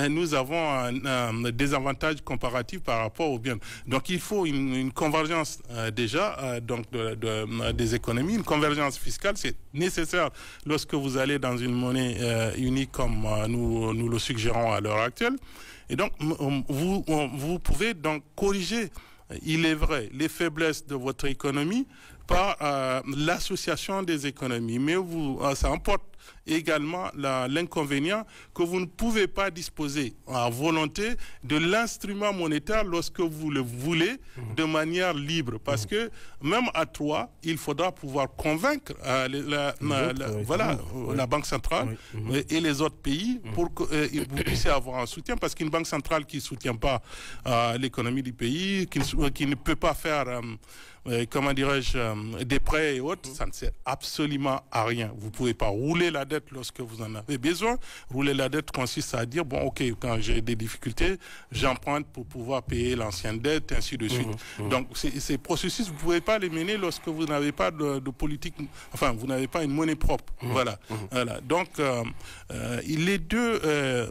nous avons un désavantage comparatif par rapport aux biens. Donc il faut une convergence déjà donc des économies. Une convergence fiscale, c'est nécessaire lorsque vous allez dans une monnaie unique comme nous le suggérons à l'heure actuelle. Et donc vous pouvez donc corriger, il est vrai, les faiblesses de votre économie par l'association des économies. Mais ça emporte également l'inconvénient que vous ne pouvez pas disposer à volonté de l'instrument monétaire lorsque vous le voulez de manière libre. Parce que même à trois, il faudra pouvoir convaincre la Banque centrale et les autres pays pour que vous puissiez avoir un soutien. Parce qu'une banque centrale qui ne soutient pas l'économie du pays, qui ne peut pas faire des prêts et autres, ça ne sert absolument à rien. Vous ne pouvez pas rouler la dette lorsque vous en avez besoin. Rouler la dette consiste à dire, quand j'ai des difficultés, j'emprunte pour pouvoir payer l'ancienne dette, ainsi de suite. Donc, ces processus, vous ne pouvez pas les mener lorsque vous n'avez pas de politique, vous n'avez pas une monnaie propre. Voilà. Donc, les deux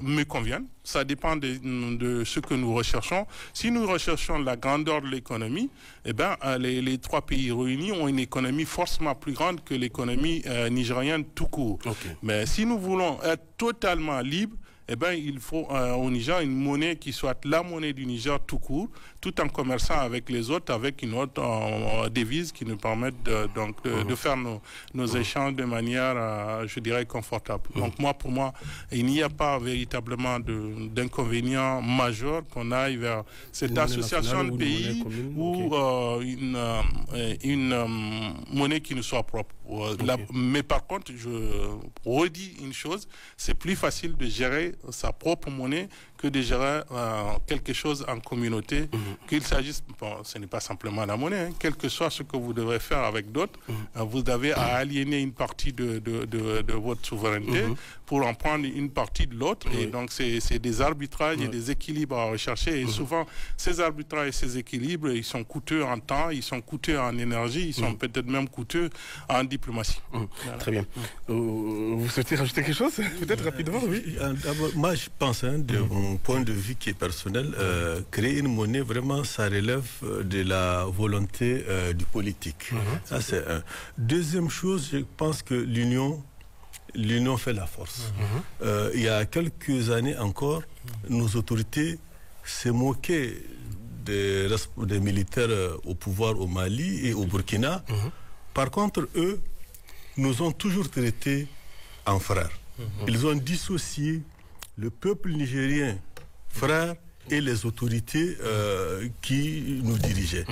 me conviennent. Ça dépend de ce que nous recherchons. Si nous recherchons la grandeur de l'économie, les trois pays réunis ont une économie forcément plus grande que l'économie nigérienne tout court. Mais si nous voulons être totalement libres, il faut au Niger une monnaie qui soit la monnaie du Niger tout court, tout en commerçant avec les autres, avec une autre devise qui nous permette de faire nos échanges de manière, je dirais, confortable. Donc pour moi, il n'y a pas véritablement d'inconvénient majeur qu'on aille vers cette association de pays ou une monnaie qui nous soit propre. Mais par contre, je redis une chose, c'est plus facile de gérer sa propre monnaie que de gérer quelque chose en communauté, qu'il s'agisse, ce n'est pas simplement la monnaie, quel que soit ce que vous devrez faire avec d'autres, vous avez à aliéner une partie de votre souveraineté pour en prendre une partie de l'autre, et donc c'est des arbitrages et des équilibres à rechercher, et souvent ces arbitrages et ces équilibres, ils sont coûteux en temps, ils sont coûteux en énergie, ils sont peut-être même coûteux en diplomatie. Très bien. Vous souhaitez rajouter quelque chose, peut-être rapidement? Oui, d'abord Moi, je pense, de mon point de vue qui est personnel, créer une monnaie, vraiment, ça relève de la volonté du politique. Ça, c'est un. Deuxième chose, je pense que l'union fait la force. Il y a quelques années encore, nos autorités se moquaient des militaires au pouvoir au Mali et au Burkina. Par contre, eux nous ont toujours traités en frères. Ils ont dissocié le peuple nigérien frère et les autorités qui nous dirigeaient.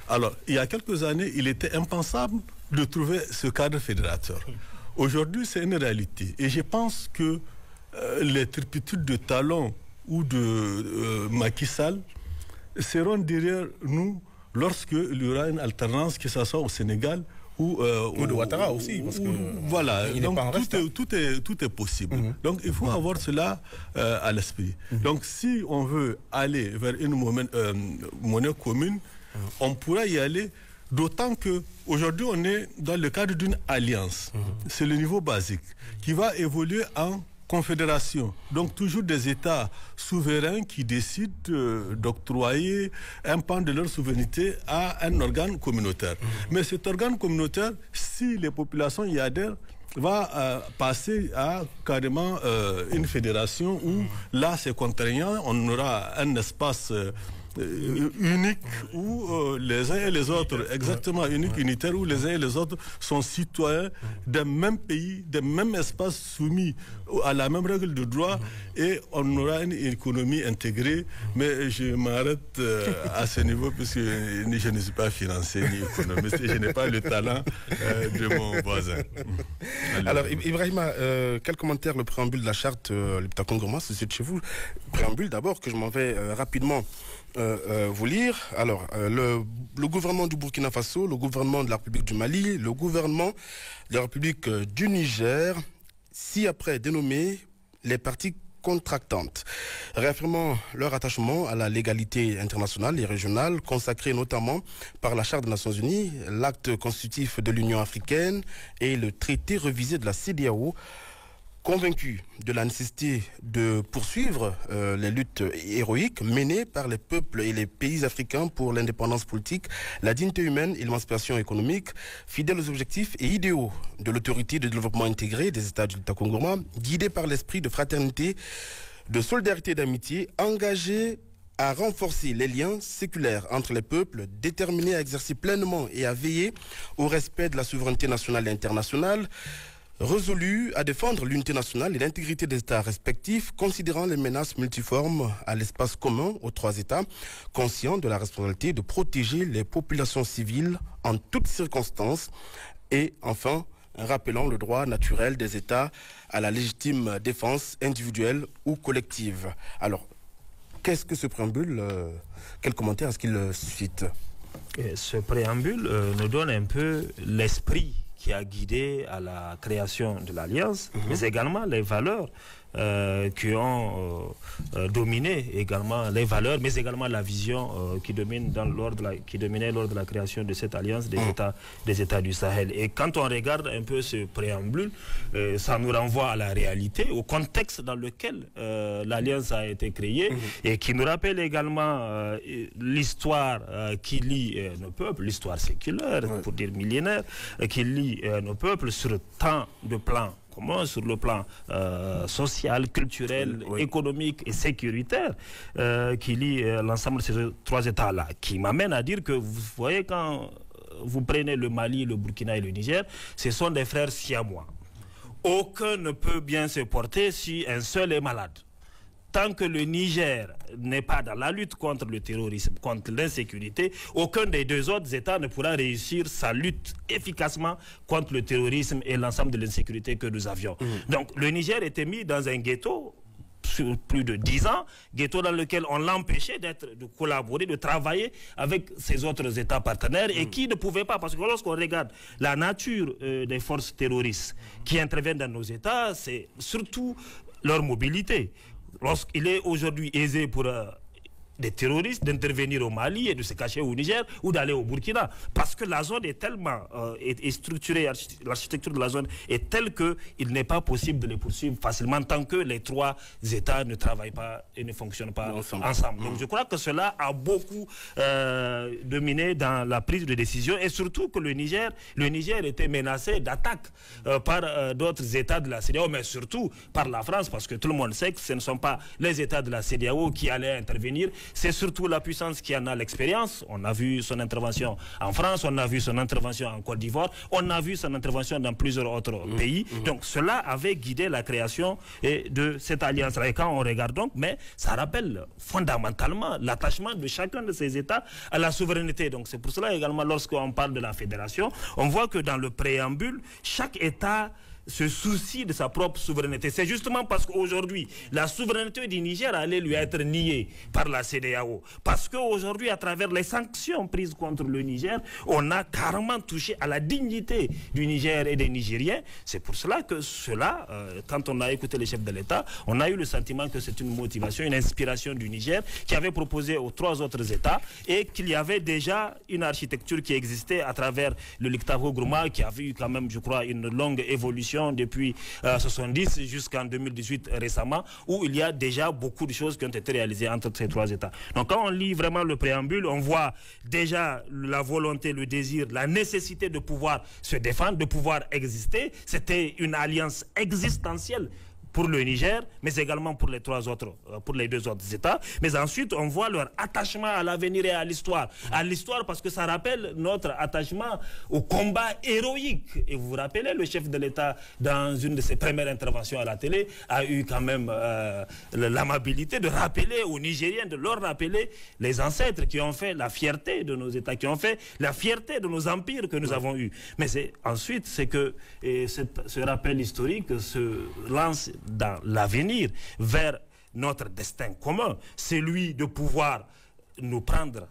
Alors, il y a quelques années, il était impensable de trouver ce cadre fédérateur. Aujourd'hui, c'est une réalité. Et je pense que les turpitudes de Talon ou de Macky Sall seront derrière nous lorsqu'il y aura une alternance, que ce soit au Sénégal ou de Ouattara aussi. Parce que voilà, donc tout est possible. Donc il faut avoir cela à l'esprit. Donc si on veut aller vers une monnaie commune, on pourra y aller, d'autant qu'aujourd'hui on est dans le cadre d'une alliance. C'est le niveau basique qui va évoluer en confédération. Donc toujours des États souverains qui décident d'octroyer un pan de leur souveraineté à un organe communautaire. Mais cet organe communautaire, si les populations y adhèrent, va passer à carrément une fédération où là c'est contraignant, on aura un espace unique où les uns et les autres, exactement unique, unitaire, où les uns et les autres sont citoyens d'un même pays, d'un même espace soumis à la même règle de droit, et on aura une économie intégrée. Mais je m'arrête à ce niveau puisque je ne suis pas financier ni économiste et je n'ai pas le talent de mon voisin. Alors Ibrahima, quel commentaire le préambule de la charte Liptako-Ngoma, c'est chez vous? Préambule d'abord que je m'en vais rapidement vous lire. Alors, le gouvernement du Burkina Faso, le gouvernement de la République du Mali, le gouvernement de la République du Niger, ci-après dénommés les parties contractantes, réaffirmant leur attachement à la légalité internationale et régionale, consacrée notamment par la Charte des Nations Unies, l'acte constitutif de l'Union africaine et le traité revisé de la CEDEAO. Convaincus de la nécessité de poursuivre les luttes héroïques menées par les peuples et les pays africains pour l'indépendance politique, la dignité humaine et l'émancipation économique, fidèles aux objectifs et idéaux de l'autorité de développement intégré des États du Liptako-Ngoma, guidés par l'esprit de fraternité, de solidarité et d'amitié, engagés à renforcer les liens séculaires entre les peuples, déterminés à exercer pleinement et à veiller au respect de la souveraineté nationale et internationale, résolu à défendre l'unité nationale et l'intégrité des États respectifs, considérant les menaces multiformes à l'espace commun aux trois États, conscients de la responsabilité de protéger les populations civiles en toutes circonstances, et enfin, rappelant le droit naturel des États à la légitime défense individuelle ou collective. Alors, qu'est-ce que ce préambule, quel commentaire est-ce qu'il suscite? Ce préambule nous donne un peu l'esprit qui a guidé à la création de l'Alliance, mais également les valeurs qui ont dominé également les valeurs, mais également la vision qui dominait lors de la création de cette alliance des États du Sahel. Et quand on regarde un peu ce préambule, ça nous renvoie à la réalité, au contexte dans lequel l'alliance a été créée, et qui nous rappelle également l'histoire qui lie nos peuples, l'histoire séculaire, pour dire millénaire, qui lie nos peuples sur tant de plans commun, sur le plan social, culturel, économique et sécuritaire, qui lie l'ensemble de ces trois États-là, qui m'amène à dire que, vous voyez, quand vous prenez le Mali, le Burkina et le Niger, ce sont des frères siamois. Aucun ne peut bien se porter si un seul est malade. Tant que le Niger n'est pas dans la lutte contre le terrorisme, contre l'insécurité, aucun des deux autres États ne pourra réussir sa lutte efficacement contre le terrorisme et l'ensemble de l'insécurité que nous avions. Donc le Niger était mis dans un ghetto sur plus de 10 ans, ghetto dans lequel on l'empêchait de collaborer, de travailler avec ces autres États partenaires, et qui ne pouvaient pas, parce que lorsqu'on regarde la nature des forces terroristes qui interviennent dans nos États, c'est surtout leur mobilité. Lorsqu'il est aujourd'hui aisé pour des terroristes d'intervenir au Mali et de se cacher au Niger ou d'aller au Burkina. Parce que la zone est tellement est structurée, l'architecture de la zone est telle qu'il n'est pas possible de les poursuivre facilement tant que les trois États ne travaillent pas et ne fonctionnent pas ensemble. Donc je crois que cela a beaucoup dominé dans la prise de décision et surtout que le Niger était menacé d'attaques par d'autres États de la CEDEAO, mais surtout par la France, parce que tout le monde sait que ce ne sont pas les États de la CEDEAO qui allaient intervenir. C'est surtout la puissance qui en a l'expérience. On a vu son intervention en France, on a vu son intervention en Côte d'Ivoire, on a vu son intervention dans plusieurs autres pays. Donc cela avait guidé la création de cette alliance-là. Et quand on regarde donc, mais ça rappelle fondamentalement l'attachement de chacun de ces États à la souveraineté. Donc c'est pour cela également, lorsqu'on parle de la fédération, on voit que dans le préambule, chaque État se soucie de sa propre souveraineté. C'est justement parce qu'aujourd'hui, la souveraineté du Niger allait lui être niée par la CEDEAO. Parce qu'aujourd'hui, à travers les sanctions prises contre le Niger, on a carrément touché à la dignité du Niger et des Nigériens. C'est pour cela que quand on a écouté les chefs de l'État, on a eu le sentiment que c'est une motivation, une inspiration du Niger qui avait proposé aux trois autres États et qu'il y avait déjà une architecture qui existait à travers le Liktavo Gourma qui avait eu quand même, je crois, une longue évolution depuis 1970 jusqu'en 2018 récemment, où il y a déjà beaucoup de choses qui ont été réalisées entre ces trois États. Donc quand on lit vraiment le préambule, on voit déjà la volonté, le désir, la nécessité de pouvoir se défendre, de pouvoir exister. C'était une alliance existentielle pour le Niger, mais également pour les deux autres États. Mais ensuite, on voit leur attachement à l'avenir et à l'histoire. À l'histoire parce que ça rappelle notre attachement au combat héroïque. Et vous vous rappelez, le chef de l'État, dans une de ses premières interventions à la télé, a eu quand même l'amabilité de rappeler aux Nigériens, de leur rappeler les ancêtres qui ont fait la fierté de nos États, qui ont fait la fierté de nos empires que nous avons eus. Mais ensuite, c'est que ce rappel historique se lance dans l'avenir vers notre destin commun, celui de pouvoir nous prendre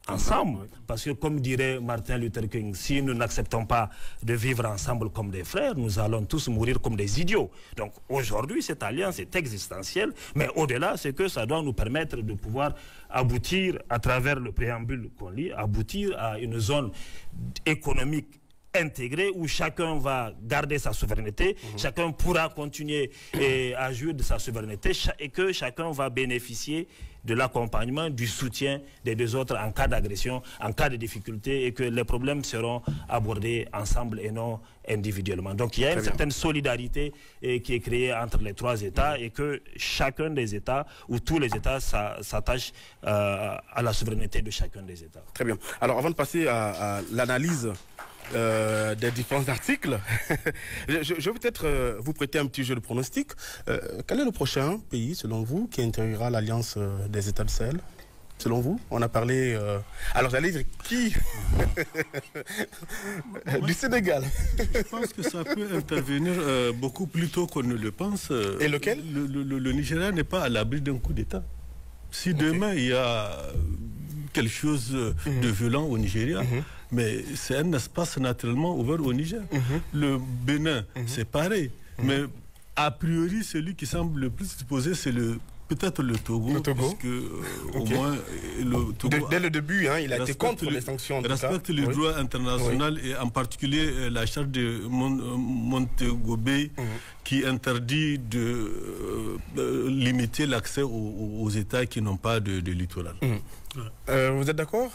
ensemble, parce que comme dirait Martin Luther King, si nous n'acceptons pas de vivre ensemble comme des frères, nous allons tous mourir comme des idiots. Donc aujourd'hui, cette alliance est existentielle, mais au-delà, c'est que ça doit nous permettre de pouvoir aboutir, à travers le préambule qu'on lit, aboutir à une zone économique intégré où chacun va garder sa souveraineté, chacun pourra continuer à jouir de sa souveraineté et que chacun va bénéficier de l'accompagnement, du soutien des deux autres en cas d'agression, en cas de difficulté et que les problèmes seront abordés ensemble et non individuellement. Donc il y a une certaine solidarité qui est créée entre les trois États et que chacun des États ou tous les États s'attachent à la souveraineté de chacun des États. Très bien. Alors avant de passer à l'analyse des différents articles. je vais peut-être vous prêter un petit jeu de pronostic. Quel est le prochain pays, selon vous, qui intégrera l'Alliance des États du Sahel? Selon vous, on a parlé... Alors j'allais dire qui? Du Sénégal. Je pense que ça peut intervenir beaucoup plus tôt qu'on ne le pense. Et lequel? Le Nigeria n'est pas à l'abri d'un coup d'État. Si demain il y a quelque chose de violent au Nigeria, mais c'est un espace naturellement ouvert au Niger. Le Bénin, c'est pareil. Mais a priori, celui qui semble le plus disposé, c'est peut-être le Togo. Parce que, au moins, le Togo dès le début, il a été contre les sanctions. Respecte le droit international et en particulier la charte de Montego Bay qui interdit de limiter l'accès aux États qui n'ont pas de littoral. Vous êtes d'accord?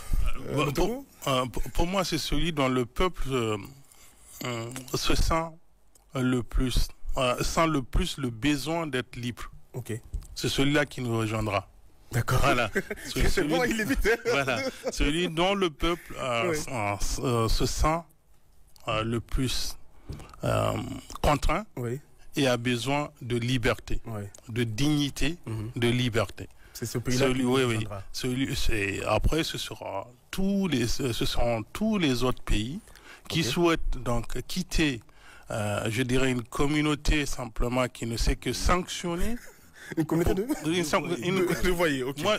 Pour moi, c'est celui dont le peuple se sent le plus, sent le plus le besoin d'être libre. C'est celui-là qui nous rejoindra. D'accord. Voilà. C'est bon, il est vite. Voilà. Celui dont le peuple se sent le plus contraint et a besoin de liberté, de dignité, de liberté. C'est ce pays-là qui nous rejoindra. Après, ce seront tous les autres pays qui souhaitent donc quitter, je dirais, une communauté simplement qui ne sait que sanctionner. Une communauté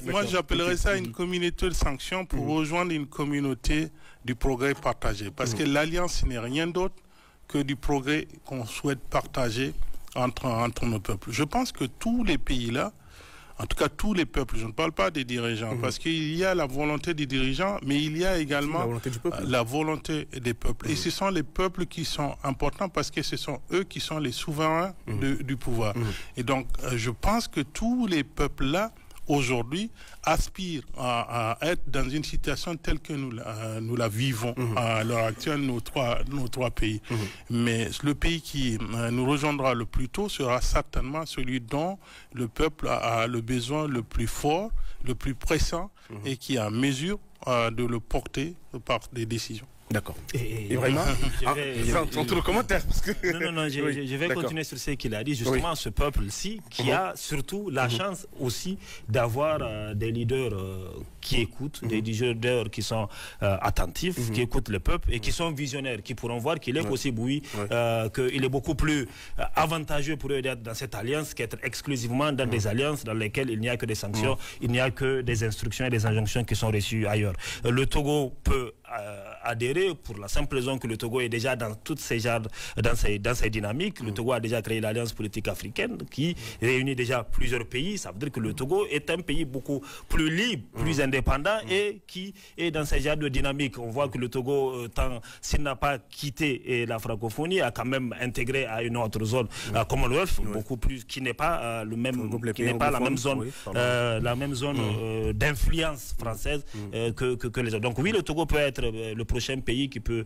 Moi, j'appellerais ça une communauté de sanctions pour rejoindre une communauté du progrès partagé. Parce que l'alliance n'est rien d'autre que du progrès qu'on souhaite partager entre nos peuples. Je pense que tous les pays-là en tout cas tous les peuples, je ne parle pas des dirigeants, parce qu'il y a la volonté des dirigeants, mais il y a également la volonté des peuples. Et ce sont les peuples qui sont importants parce que ce sont eux qui sont les souverains du pouvoir. Et donc, je pense que tous les peuples-là, aujourd'hui, aspirent à être dans une situation telle que nous la vivons à l'heure actuelle, nos trois pays. Mais le pays qui nous rejoindra le plus tôt sera certainement celui dont le peuple a le besoin le plus fort, le plus pressant, et qui est en mesure de le porter par des décisions. D'accord. Et vraiment, sans tout le commentaire. Parce que... Non, je vais continuer sur ce qu'il a dit. Justement, ce peuple-ci, qui a surtout la chance aussi d'avoir des leaders qui écoutent, des leaders qui sont attentifs, qui écoutent le peuple et qui sont visionnaires, qui pourront voir qu'il est possible, qu'il est beaucoup plus avantageux pour eux d'être dans cette alliance qu'être exclusivement dans des alliances dans lesquelles il n'y a que des sanctions, il n'y a que des instructions et des injonctions qui sont reçues ailleurs. Le Togo peut adhérer pour la simple raison que le Togo est déjà dans toutes ces genres, dans ces dynamiques. Le Togo a déjà créé l'Alliance politique africaine qui réunit déjà plusieurs pays. Ça veut dire que le Togo est un pays beaucoup plus libre, plus indépendant et qui est dans ces genres de dynamique. On voit que le Togo, s'il n'a pas quitté la francophonie, a quand même intégré à une autre zone Commonwealth, beaucoup plus, qui n'est pas la même zone d'influence française que les autres. Donc oui, le Togo peut être le prochain pays qui peut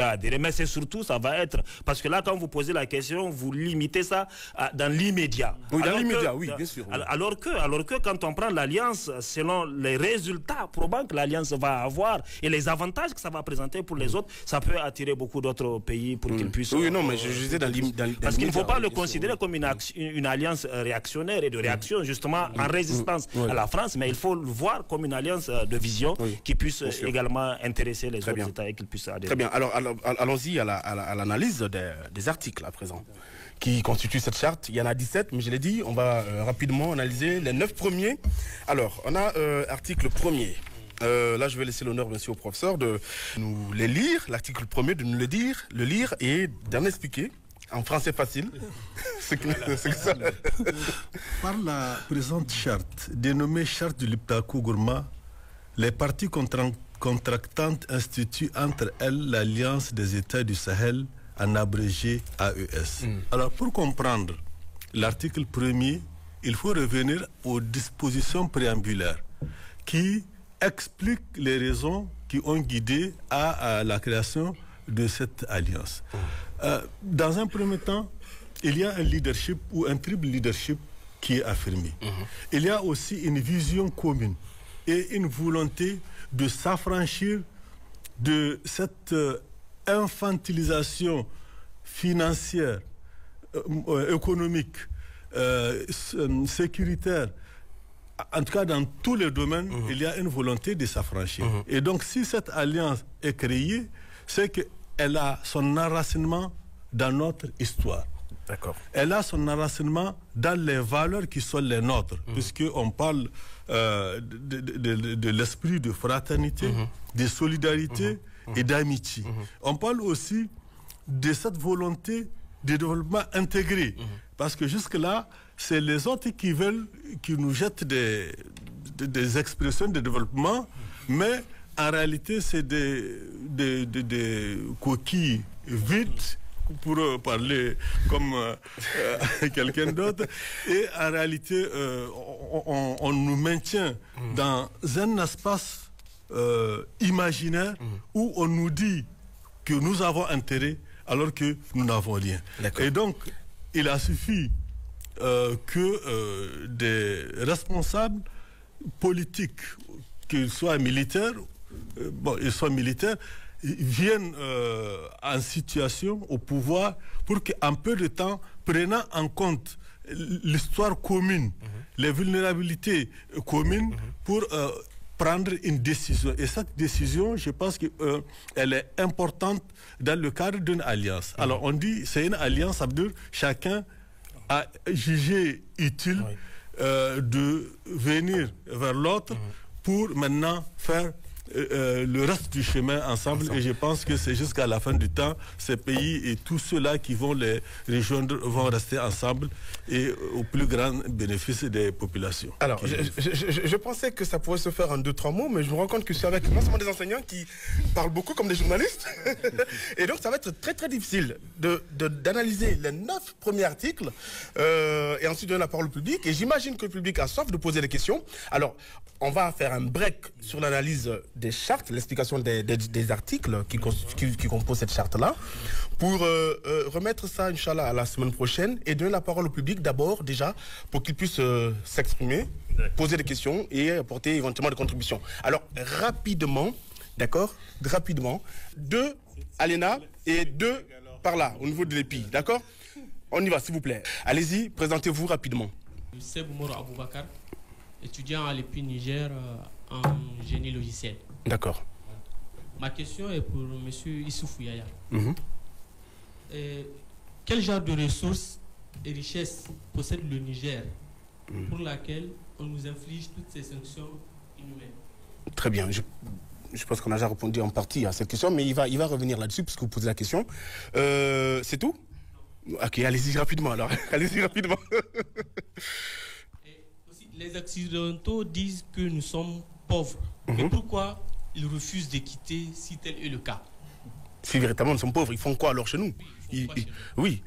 adhérer. Mais c'est surtout, ça va être... Parce que là, quand vous posez la question, vous limitez ça dans l'immédiat. Oui, dans l'immédiat, oui, bien sûr. Oui. Alors que quand on prend l'Alliance, selon les résultats probants que l'Alliance va avoir et les avantages que ça va présenter pour les autres, ça peut attirer beaucoup d'autres pays pour qu'ils puissent... Oui, non, mais je disais dans l'immédiat. Parce qu'il ne faut pas le considérer comme une alliance réactionnaire et de réaction, justement, en résistance à la France, mais il faut le voir comme une alliance de vision qui puisse également intéresser les autres États et qu'ils puissent adhérer. Très bien. Alors allons-y à l'analyse des articles à présent qui constituent cette charte. Il y en a 17, mais je l'ai dit, on va rapidement analyser les 9 premiers. Alors, on a article 1er. Là, je vais laisser l'honneur, bien sûr, au professeur de nous les lire, l'article 1er, de nous le lire et d'en expliquer. En français facile. C'est ça. Par la présente charte, dénommée charte du Liptako-Gourma, les parties contractantes instituent entre elles l'Alliance des États du Sahel, en abrégé AES. Alors, pour comprendre l'article 1er, il faut revenir aux dispositions préambulaires qui expliquent les raisons qui ont guidé à la création de cette alliance. Dans un premier temps, il y a un leadership ou un triple leadership qui est affirmé. Il y a aussi une vision commune et une volonté de s'affranchir de cette infantilisation financière, économique, sécuritaire. En tout cas, dans tous les domaines, il y a une volonté de s'affranchir. Et donc, si cette alliance est créée, c'est qu'elle a son enracinement dans notre histoire. D'accord. Elle a son enracinement dans les valeurs qui sont les nôtres, puisqu'on parle de l'esprit de fraternité, de solidarité et d'amitié. On parle aussi de cette volonté de développement intégré, parce que jusque-là, c'est les autres qui nous jettent des expressions de développement, mais en réalité, c'est des coquilles vides, pour parler comme quelqu'un d'autre. Et en réalité, on nous maintient dans un espace imaginaire où on nous dit que nous avons intérêt alors que nous n'avons rien. Et donc, il a suffi que des responsables politiques, qu'ils soient militaires, ils sont militaires, viennent en situation au pouvoir pour qu'en peu de temps, prenant en compte l'histoire commune, les vulnérabilités communes, pour prendre une décision. Et cette décision, je pense qu'elle est importante dans le cadre d'une alliance. Alors on dit c'est une alliance, ça veut dire chacun a jugé utile de venir vers l'autre pour maintenant faire le reste du chemin ensemble. Et je pense que c'est jusqu'à la fin du temps, ces pays et tous ceux-là qui vont les rejoindre vont rester ensemble et au plus grand bénéfice des populations. Alors, je pensais que ça pourrait se faire en 2-3 mots, mais je me rends compte que je suis avec non seulement des enseignants qui parlent beaucoup comme des journalistes, et donc ça va être très très difficile d'analyser les 9 premiers articles et ensuite donner la parole au public. Et j'imagine que le public a soif de poser des questions. Alors, on va faire un break sur l'analyse des chartes, l'explication des articles qui composent cette charte-là, pour remettre ça, Inch'Allah, à la semaine prochaine et donner la parole au public d'abord, déjà, pour qu'il puisse s'exprimer, poser des questions et apporter éventuellement des contributions. Alors, rapidement, d'accord, rapidement, 2 à l'ENA et 2 par là, au niveau de l'EPI, d'accord? On y va, s'il vous plaît. Allez-y, présentez-vous rapidement. Seb Moro Aboubakar, étudiant à l'EPI Niger en génie logiciel. D'accord. Ma question est pour M. Issoufou Yaya. Quel genre de ressources et richesses possède le Niger pour laquelle on nous inflige toutes ces sanctions inhumaines? Très bien. Je pense qu'on a déjà répondu en partie à cette question, mais il va revenir là-dessus parce que vous posez la question. C'est tout? Ok, allez-y rapidement alors. Allez-y rapidement. Et aussi, les Occidentaux disent que nous sommes pauvres. Mais pourquoi ils refusent de quitter si tel est le cas? Si véritablement nous sommes pauvres, ils font quoi alors chez nous? Oui,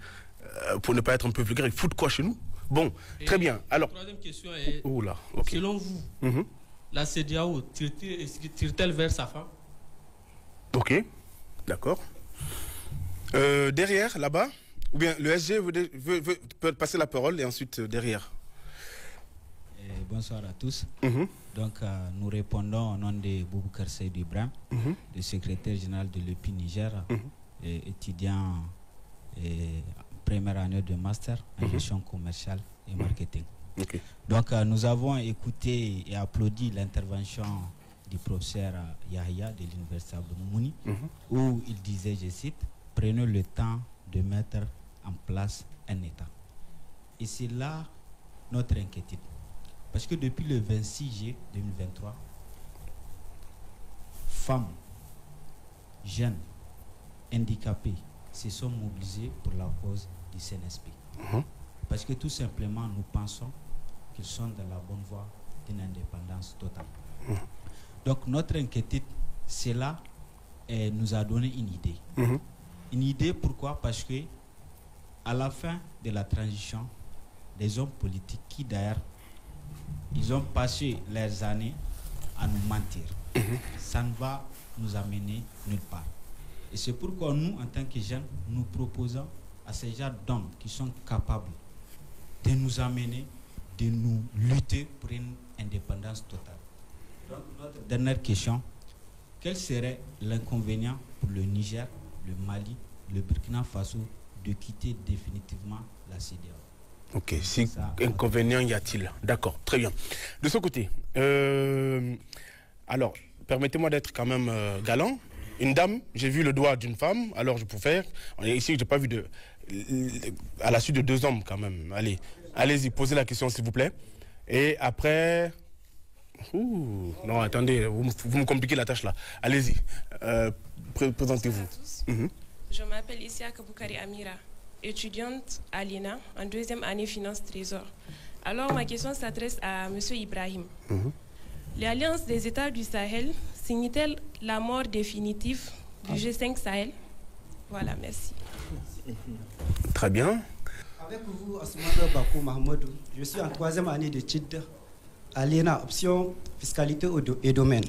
pour ne pas être un peu vulgaire, ils foutent quoi chez nous? Bon, et très bien. Alors, la troisième question est, okay. Selon vous, la CEDEAO tire-t-elle vers sa fin? Ok, d'accord. Derrière, là-bas, ou bien le SG veut passer la parole et ensuite derrière. Bonsoir à tous. Donc, nous répondons au nom de Boubacar Seydou Ibrahim, le secrétaire général de l'EPI Niger, étudiant première année de master en gestion commerciale et marketing. Donc, nous avons écouté et applaudi l'intervention du professeur Yahya de l'Université Abdou-Moumouni, où il disait, je cite, « Prenez le temps de mettre en place un État ». Et c'est là notre inquiétude. Parce que depuis le 26 juillet 2023, femmes, jeunes, handicapés se sont mobilisés pour la cause du CNSP. Parce que tout simplement, nous pensons qu'ils sont dans la bonne voie d'une indépendance totale. Donc notre inquiétude, cela nous a donné une idée. Une idée pourquoi? Parce que à la fin de la transition, des hommes politiques qui d'ailleurs ils ont passé leurs années à nous mentir. Ça ne va nous amener nulle part. Et c'est pourquoi nous, en tant que jeunes, nous proposons à ces gens d'hommes qui sont capables de nous amener, de nous lutter pour une indépendance totale. Donc, notre dernière question, quel serait l'inconvénient pour le Niger, le Mali, le Burkina Faso de quitter définitivement la CEDEAO? Ok, si inconvénient y a-t-il? D'accord, très bien. De ce côté, alors, permettez-moi d'être quand même galant. Une dame, j'ai vu le doigt d'une femme, alors je peux faire. Ici, je n'ai pas vu à la suite de 2 hommes quand même. Allez, allez-y, posez la question s'il vous plaît. Et après... non, attendez, vous me compliquez la tâche là. Allez-y, présentez-vous. Je m'appelle Isia Kaboukari Amira, étudiante à l'INA en 2e année finance trésor. Alors ma question s'adresse à M. Ibrahim. L'Alliance des États du Sahel signe-t-elle la mort définitive du G5 Sahel? Voilà, merci. Très bien. Avec vous, Asmada Bakou Mahmoudou, je suis en 3e année d'études à l'INA, option fiscalité et domaine.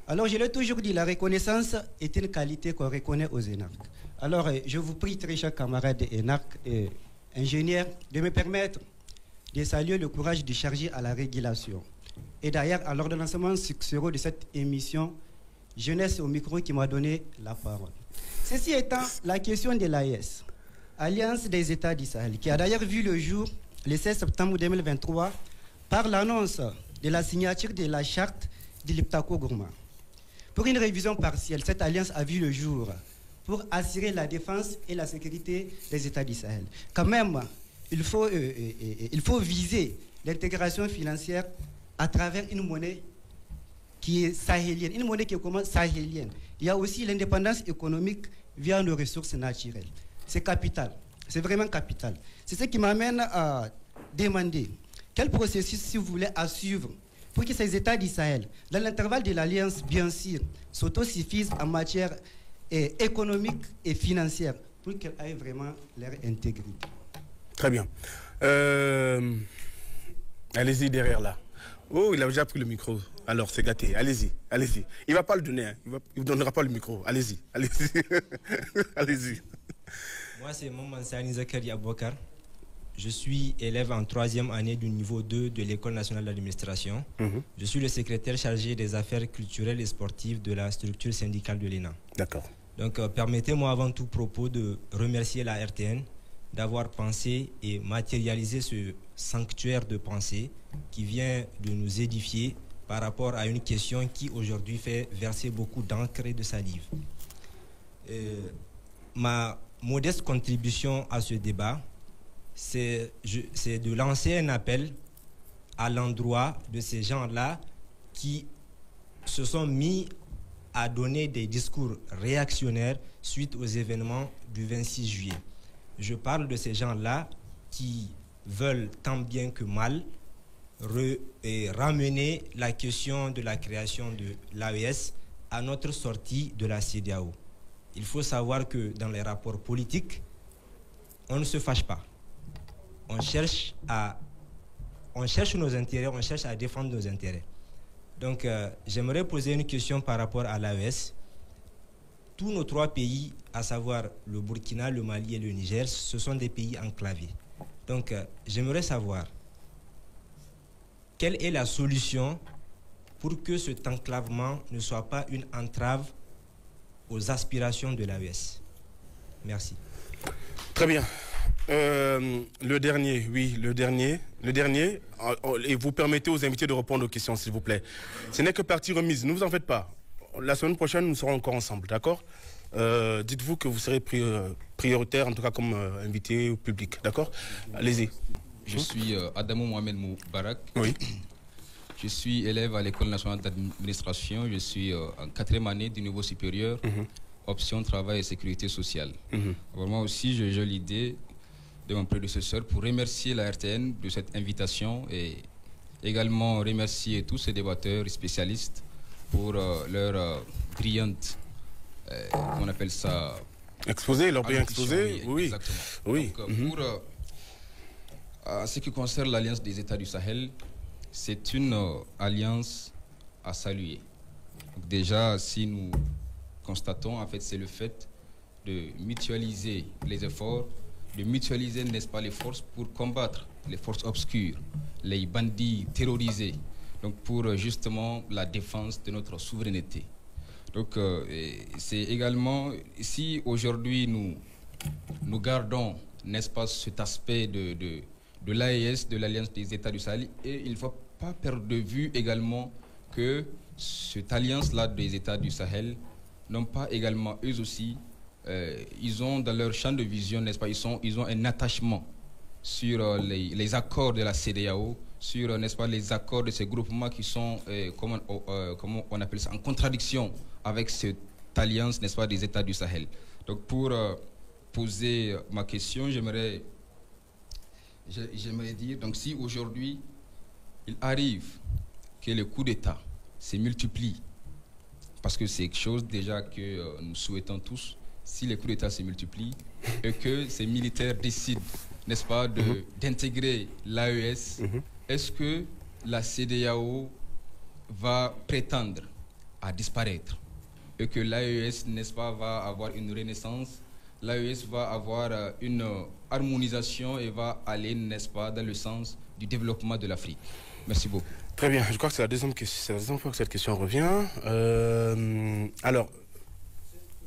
Alors je l'ai toujours dit, la reconnaissance est une qualité qu'on reconnaît aux énarques. Alors je vous prie, très chers camarades énarques et ingénieurs, de me permettre de saluer le courage de charger à la régulation. Et d'ailleurs, à l'ordonnancement successeur de cette émission, Jeunesse au micro qui m'a donné la parole. Ceci étant, la question de l'AES, Alliance des États du Sahel, qui a d'ailleurs vu le jour le 16 septembre 2023 par l'annonce de la signature de la charte de l'Iptako Gourma. Pour une révision partielle, cette alliance a vu le jour pour assurer la défense et la sécurité des États du Sahel. Quand même, il faut viser l'intégration financière à travers une monnaie qui est sahélienne, une monnaie qui est comment sahélienne. Il y a aussi l'indépendance économique via nos ressources naturelles. C'est capital, c'est vraiment capital. C'est ce qui m'amène à demander quel processus, si vous voulez, à suivre pour que ces États du Sahel, dans l'intervalle de l'Alliance, bien sûr, s'autosuffisent en matière économique et financière pour qu'elles aient vraiment leur intégrité. Très bien. Allez-y derrière là. Oh, il a déjà pris le micro. Alors, c'est gâté. Allez-y, allez-y. Il ne va pas le donner. Hein. Il ne vous donnera pas le micro. Allez-y, allez-y. Allez-y. Moi, c'est Mamansani Zakari Abouakar. Je suis élève en 3e année du niveau 2 de l'École nationale d'administration. Je suis le secrétaire chargé des affaires culturelles et sportives de la structure syndicale de l'ENA. D'accord. Donc, permettez-moi avant tout propos de remercier la RTN d'avoir pensé et matérialisé ce sanctuaire de pensée qui vient de nous édifier par rapport à une question qui aujourd'hui fait verser beaucoup d'encre et de salive. Ma modeste contribution à ce débat, c'est de lancer un appel à l'endroit de ces gens-là qui se sont mis à donner des discours réactionnaires suite aux événements du 26 juillet. Je parle de ces gens-là qui veulent tant bien que mal ramener la question de la création de l'AES à notre sortie de la CEDEAO. Il faut savoir que dans les rapports politiques, on ne se fâche pas. On cherche nos intérêts, on cherche à défendre nos intérêts. Donc, j'aimerais poser une question par rapport à l'AES. Tous nos 3 pays, à savoir le Burkina, le Mali et le Niger, ce sont des pays enclavés. Donc, j'aimerais savoir quelle est la solution pour que cet enclavement ne soit pas une entrave aux aspirations de l'AES. Merci. Très bien. Le dernier, oui, le dernier. Et vous permettez aux invités de répondre aux questions, s'il vous plaît. Ce n'est que partie remise, ne vous en faites pas. La semaine prochaine, nous serons encore ensemble, d'accord? Dites-vous que vous serez prioritaire, en tout cas comme invité au public, d'accord? Allez-y. Je suis Adamou Mohamed Moubarak. Oui. Je suis élève à l'École nationale d'administration. Je suis en 4e année du niveau supérieur, option travail et sécurité sociale. Alors moi aussi, j'ai l'idée de mon prédécesseur pour remercier la RTN de cette invitation et également remercier tous ces débatteurs et spécialistes pour leur brillante, on appelle ça... Exposé, leur brillant exposé, oui. Exactement. Oui. Donc, en ce qui concerne l'Alliance des États du Sahel, c'est une alliance à saluer. Donc, déjà, si nous constatons, en fait, c'est le fait de mutualiser les efforts, de mutualiser, n'est-ce pas, les forces pour combattre les forces obscures, les bandits terrorisés, donc pour justement la défense de notre souveraineté. Donc c'est également, si aujourd'hui nous gardons, n'est-ce pas, cet aspect de l'AES, de l'Alliance des États du Sahel, et il ne faut pas perdre de vue également que cette alliance-là des États du Sahel n'ont pas également, eux aussi, ils ont dans leur champ de vision, n'est-ce pas, ils ont un attachement sur les accords de la CEDEAO, sur, n'est-ce pas, les accords de ces groupements qui sont, comment on appelle ça, en contradiction avec cette alliance, n'est-ce pas, des États du Sahel. Donc pour poser ma question, j'aimerais dire, donc si aujourd'hui il arrive que les coups d'État se multiplient, parce que c'est quelque chose déjà que nous souhaitons tous, si les coups d'État se multiplient et que ces militaires décident, n'est-ce pas, d'intégrer l'AES, est-ce que la CEDEAO va prétendre à disparaître et que l'AES, n'est-ce pas, va avoir une renaissance, l'AES va avoir une harmonisation et va aller, n'est-ce pas, dans le sens du développement de l'Afrique? Merci beaucoup. Très bien, je crois que c'est la deuxième fois que cette question revient. Alors,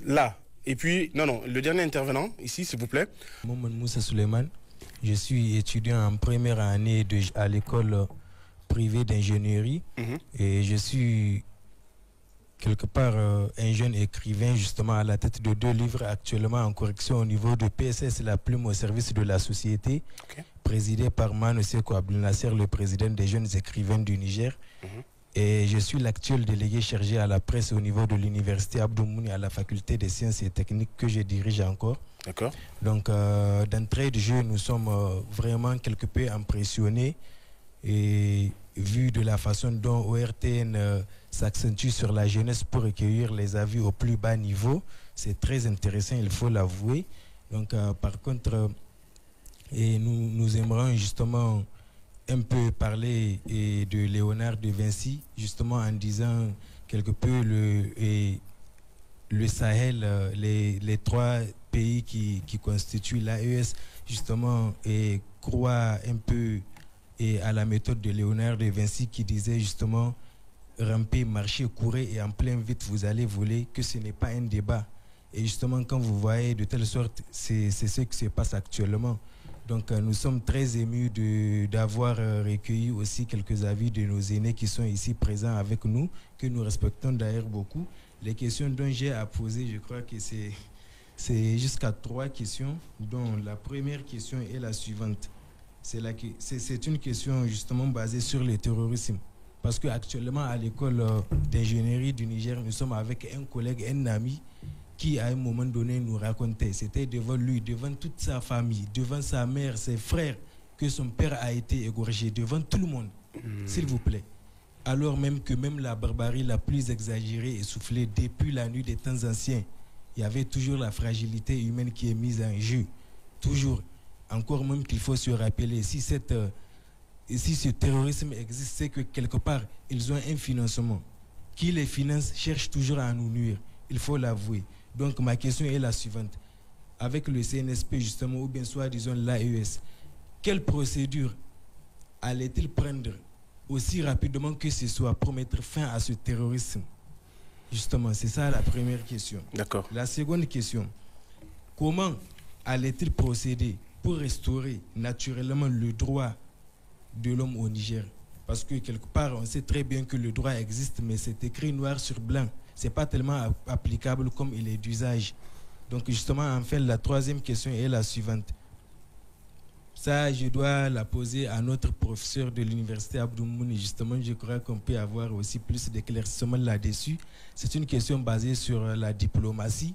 là, et puis, non, le dernier intervenant, ici, s'il vous plaît. Mohamed Moussa Suleiman, je suis étudiant en première année à l'école privée d'ingénierie et je suis quelque part un jeune écrivain justement à la tête de 2 livres actuellement en correction au niveau de PSS, la plume au service de la société, présidé par Mano Seko Abdel Nasser, le président des jeunes écrivains du Niger. Et je suis l'actuel délégué chargé à la presse au niveau de l'université Abdou Mouni à la faculté des sciences et techniques que je dirige encore. D'accord. Donc, d'entrée de jeu, nous sommes vraiment quelque peu impressionnés et vu de la façon dont ORTN s'accentue sur la jeunesse pour recueillir les avis au plus bas niveau. C'est très intéressant, il faut l'avouer. Donc, par contre, nous aimerions justement un peu parler de Léonard de Vinci, justement en disant quelque peu le Sahel, les trois pays qui constituent l'AES, justement, et croient un peu à la méthode de Léonard de Vinci qui disait justement ramper, marcher, courir et en plein vite vous allez voler, que ce n'est pas un débat. Et justement, quand vous voyez de telle sorte, c'est ce qui se passe actuellement. Donc nous sommes très émus d'avoir recueilli aussi quelques avis de nos aînés qui sont ici présents avec nous, que nous respectons d'ailleurs beaucoup. Les questions dont j'ai à poser, je crois que c'est jusqu'à 3 questions, dont la première question est la suivante. C'est une question justement basée sur le terrorisme. Parce qu'actuellement à l'école d'ingénierie du Niger, nous sommes avec un collègue, un ami, qui à un moment donné nous racontait, c'était devant lui, devant toute sa famille, devant sa mère, ses frères, que son père a été égorgé, devant tout le monde, s'il vous plaît. Alors même que même la barbarie la plus exagérée et soufflée depuis la nuit des temps anciens, il y avait toujours la fragilité humaine qui est mise en jeu. Toujours. Encore même qu'il faut se rappeler, si ce terrorisme existe, c'est que quelque part, ils ont un financement. Qui les finance cherche toujours à nous nuire, il faut l'avouer. Donc ma question est la suivante. Avec le CNSP justement, ou bien soit disons l'AES, quelle procédure allait-il prendre aussi rapidement que ce soit pour mettre fin à ce terrorisme? Justement, c'est ça la première question. D'accord. La seconde question, comment allait-il procéder pour restaurer naturellement le droit de l'homme au Niger? Parce que quelque part, on sait très bien que le droit existe, mais c'est écrit noir sur blanc. Ce n'est pas tellement applicable comme il est d'usage. Donc justement, enfin, la troisième question est la suivante. Ça, je dois la poser à notre professeur de l'université Abdou Mouni. Justement, je crois qu'on peut avoir aussi plus d'éclaircissements là-dessus. C'est une question basée sur la diplomatie.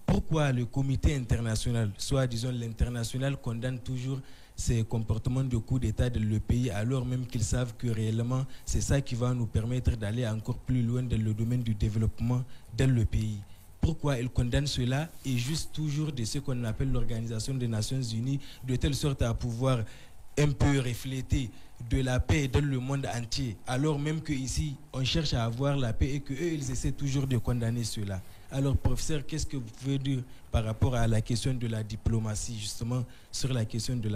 Pourquoi le comité international, soit disons l'international, condamne toujours ces comportements de coup d'État dans le pays, alors même qu'ils savent que réellement c'est ça qui va nous permettre d'aller encore plus loin dans le domaine du développement dans le pays? Pourquoi ils condamnent cela et juste toujours de ce qu'on appelle l'Organisation des Nations Unies, de telle sorte à pouvoir un peu refléter de la paix dans le monde entier, alors même qu'ici on cherche à avoir la paix et qu'eux ils essaient toujours de condamner cela? Alors, professeur, qu'est-ce que vous pouvez dire par rapport à la question de la diplomatie, justement, sur la question de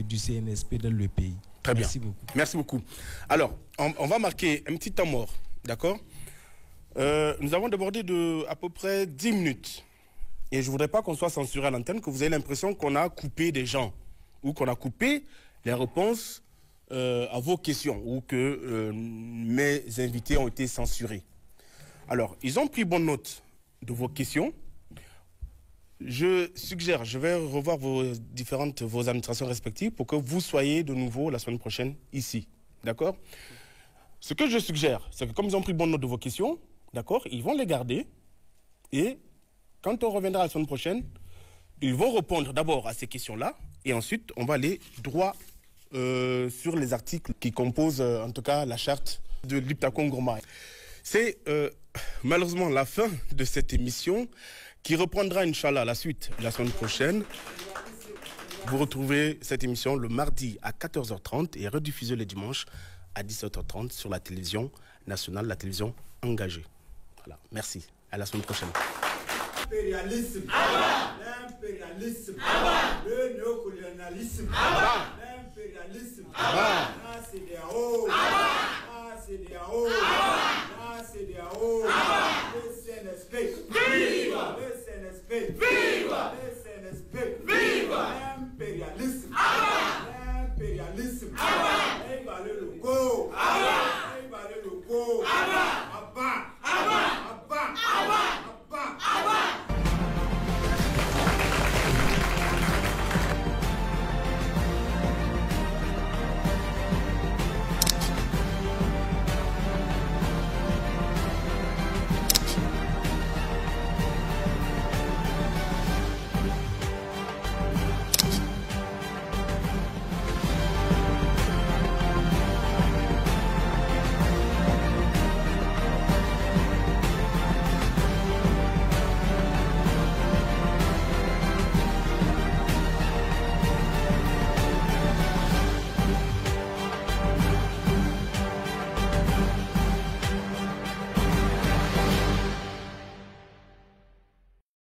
du CNSP dans le pays? Très bien. Merci beaucoup. Merci beaucoup. Alors, on va marquer un petit temps mort, d'accord? Nous avons débordé de à peu près 10 minutes. Et je ne voudrais pas qu'on soit censuré à l'antenne, que vous ayez l'impression qu'on a coupé des gens ou qu'on a coupé les réponses à vos questions ou que mes invités ont été censurés. Alors, ils ont pris bonne note de vos questions. Je suggère, je vais revoir vos administrations respectives pour que vous soyez de nouveau la semaine prochaine ici. D'accord? Ce que je suggère, c'est que comme ils ont pris bonne note de vos questions, d'accord, ils vont les garder et quand on reviendra la semaine prochaine, ils vont répondre d'abord à ces questions-là et ensuite on va aller droit sur les articles qui composent en tout cas la charte de l'Iptako Ngoma. C'est malheureusement la fin de cette émission qui reprendra, Inch'Allah, la suite la semaine prochaine. Vous retrouvez cette émission le mardi à 14h30 et rediffusée le dimanche à 17h30 sur la télévision nationale, la télévision engagée. Voilà, merci. À la semaine prochaine. L'impérialisme, l'impérialisme, le néocolonialisme, l'impérialisme, la CEDEAO, la CEDEAO, la CEDEAO, le CNSP, viva le CNSP, viva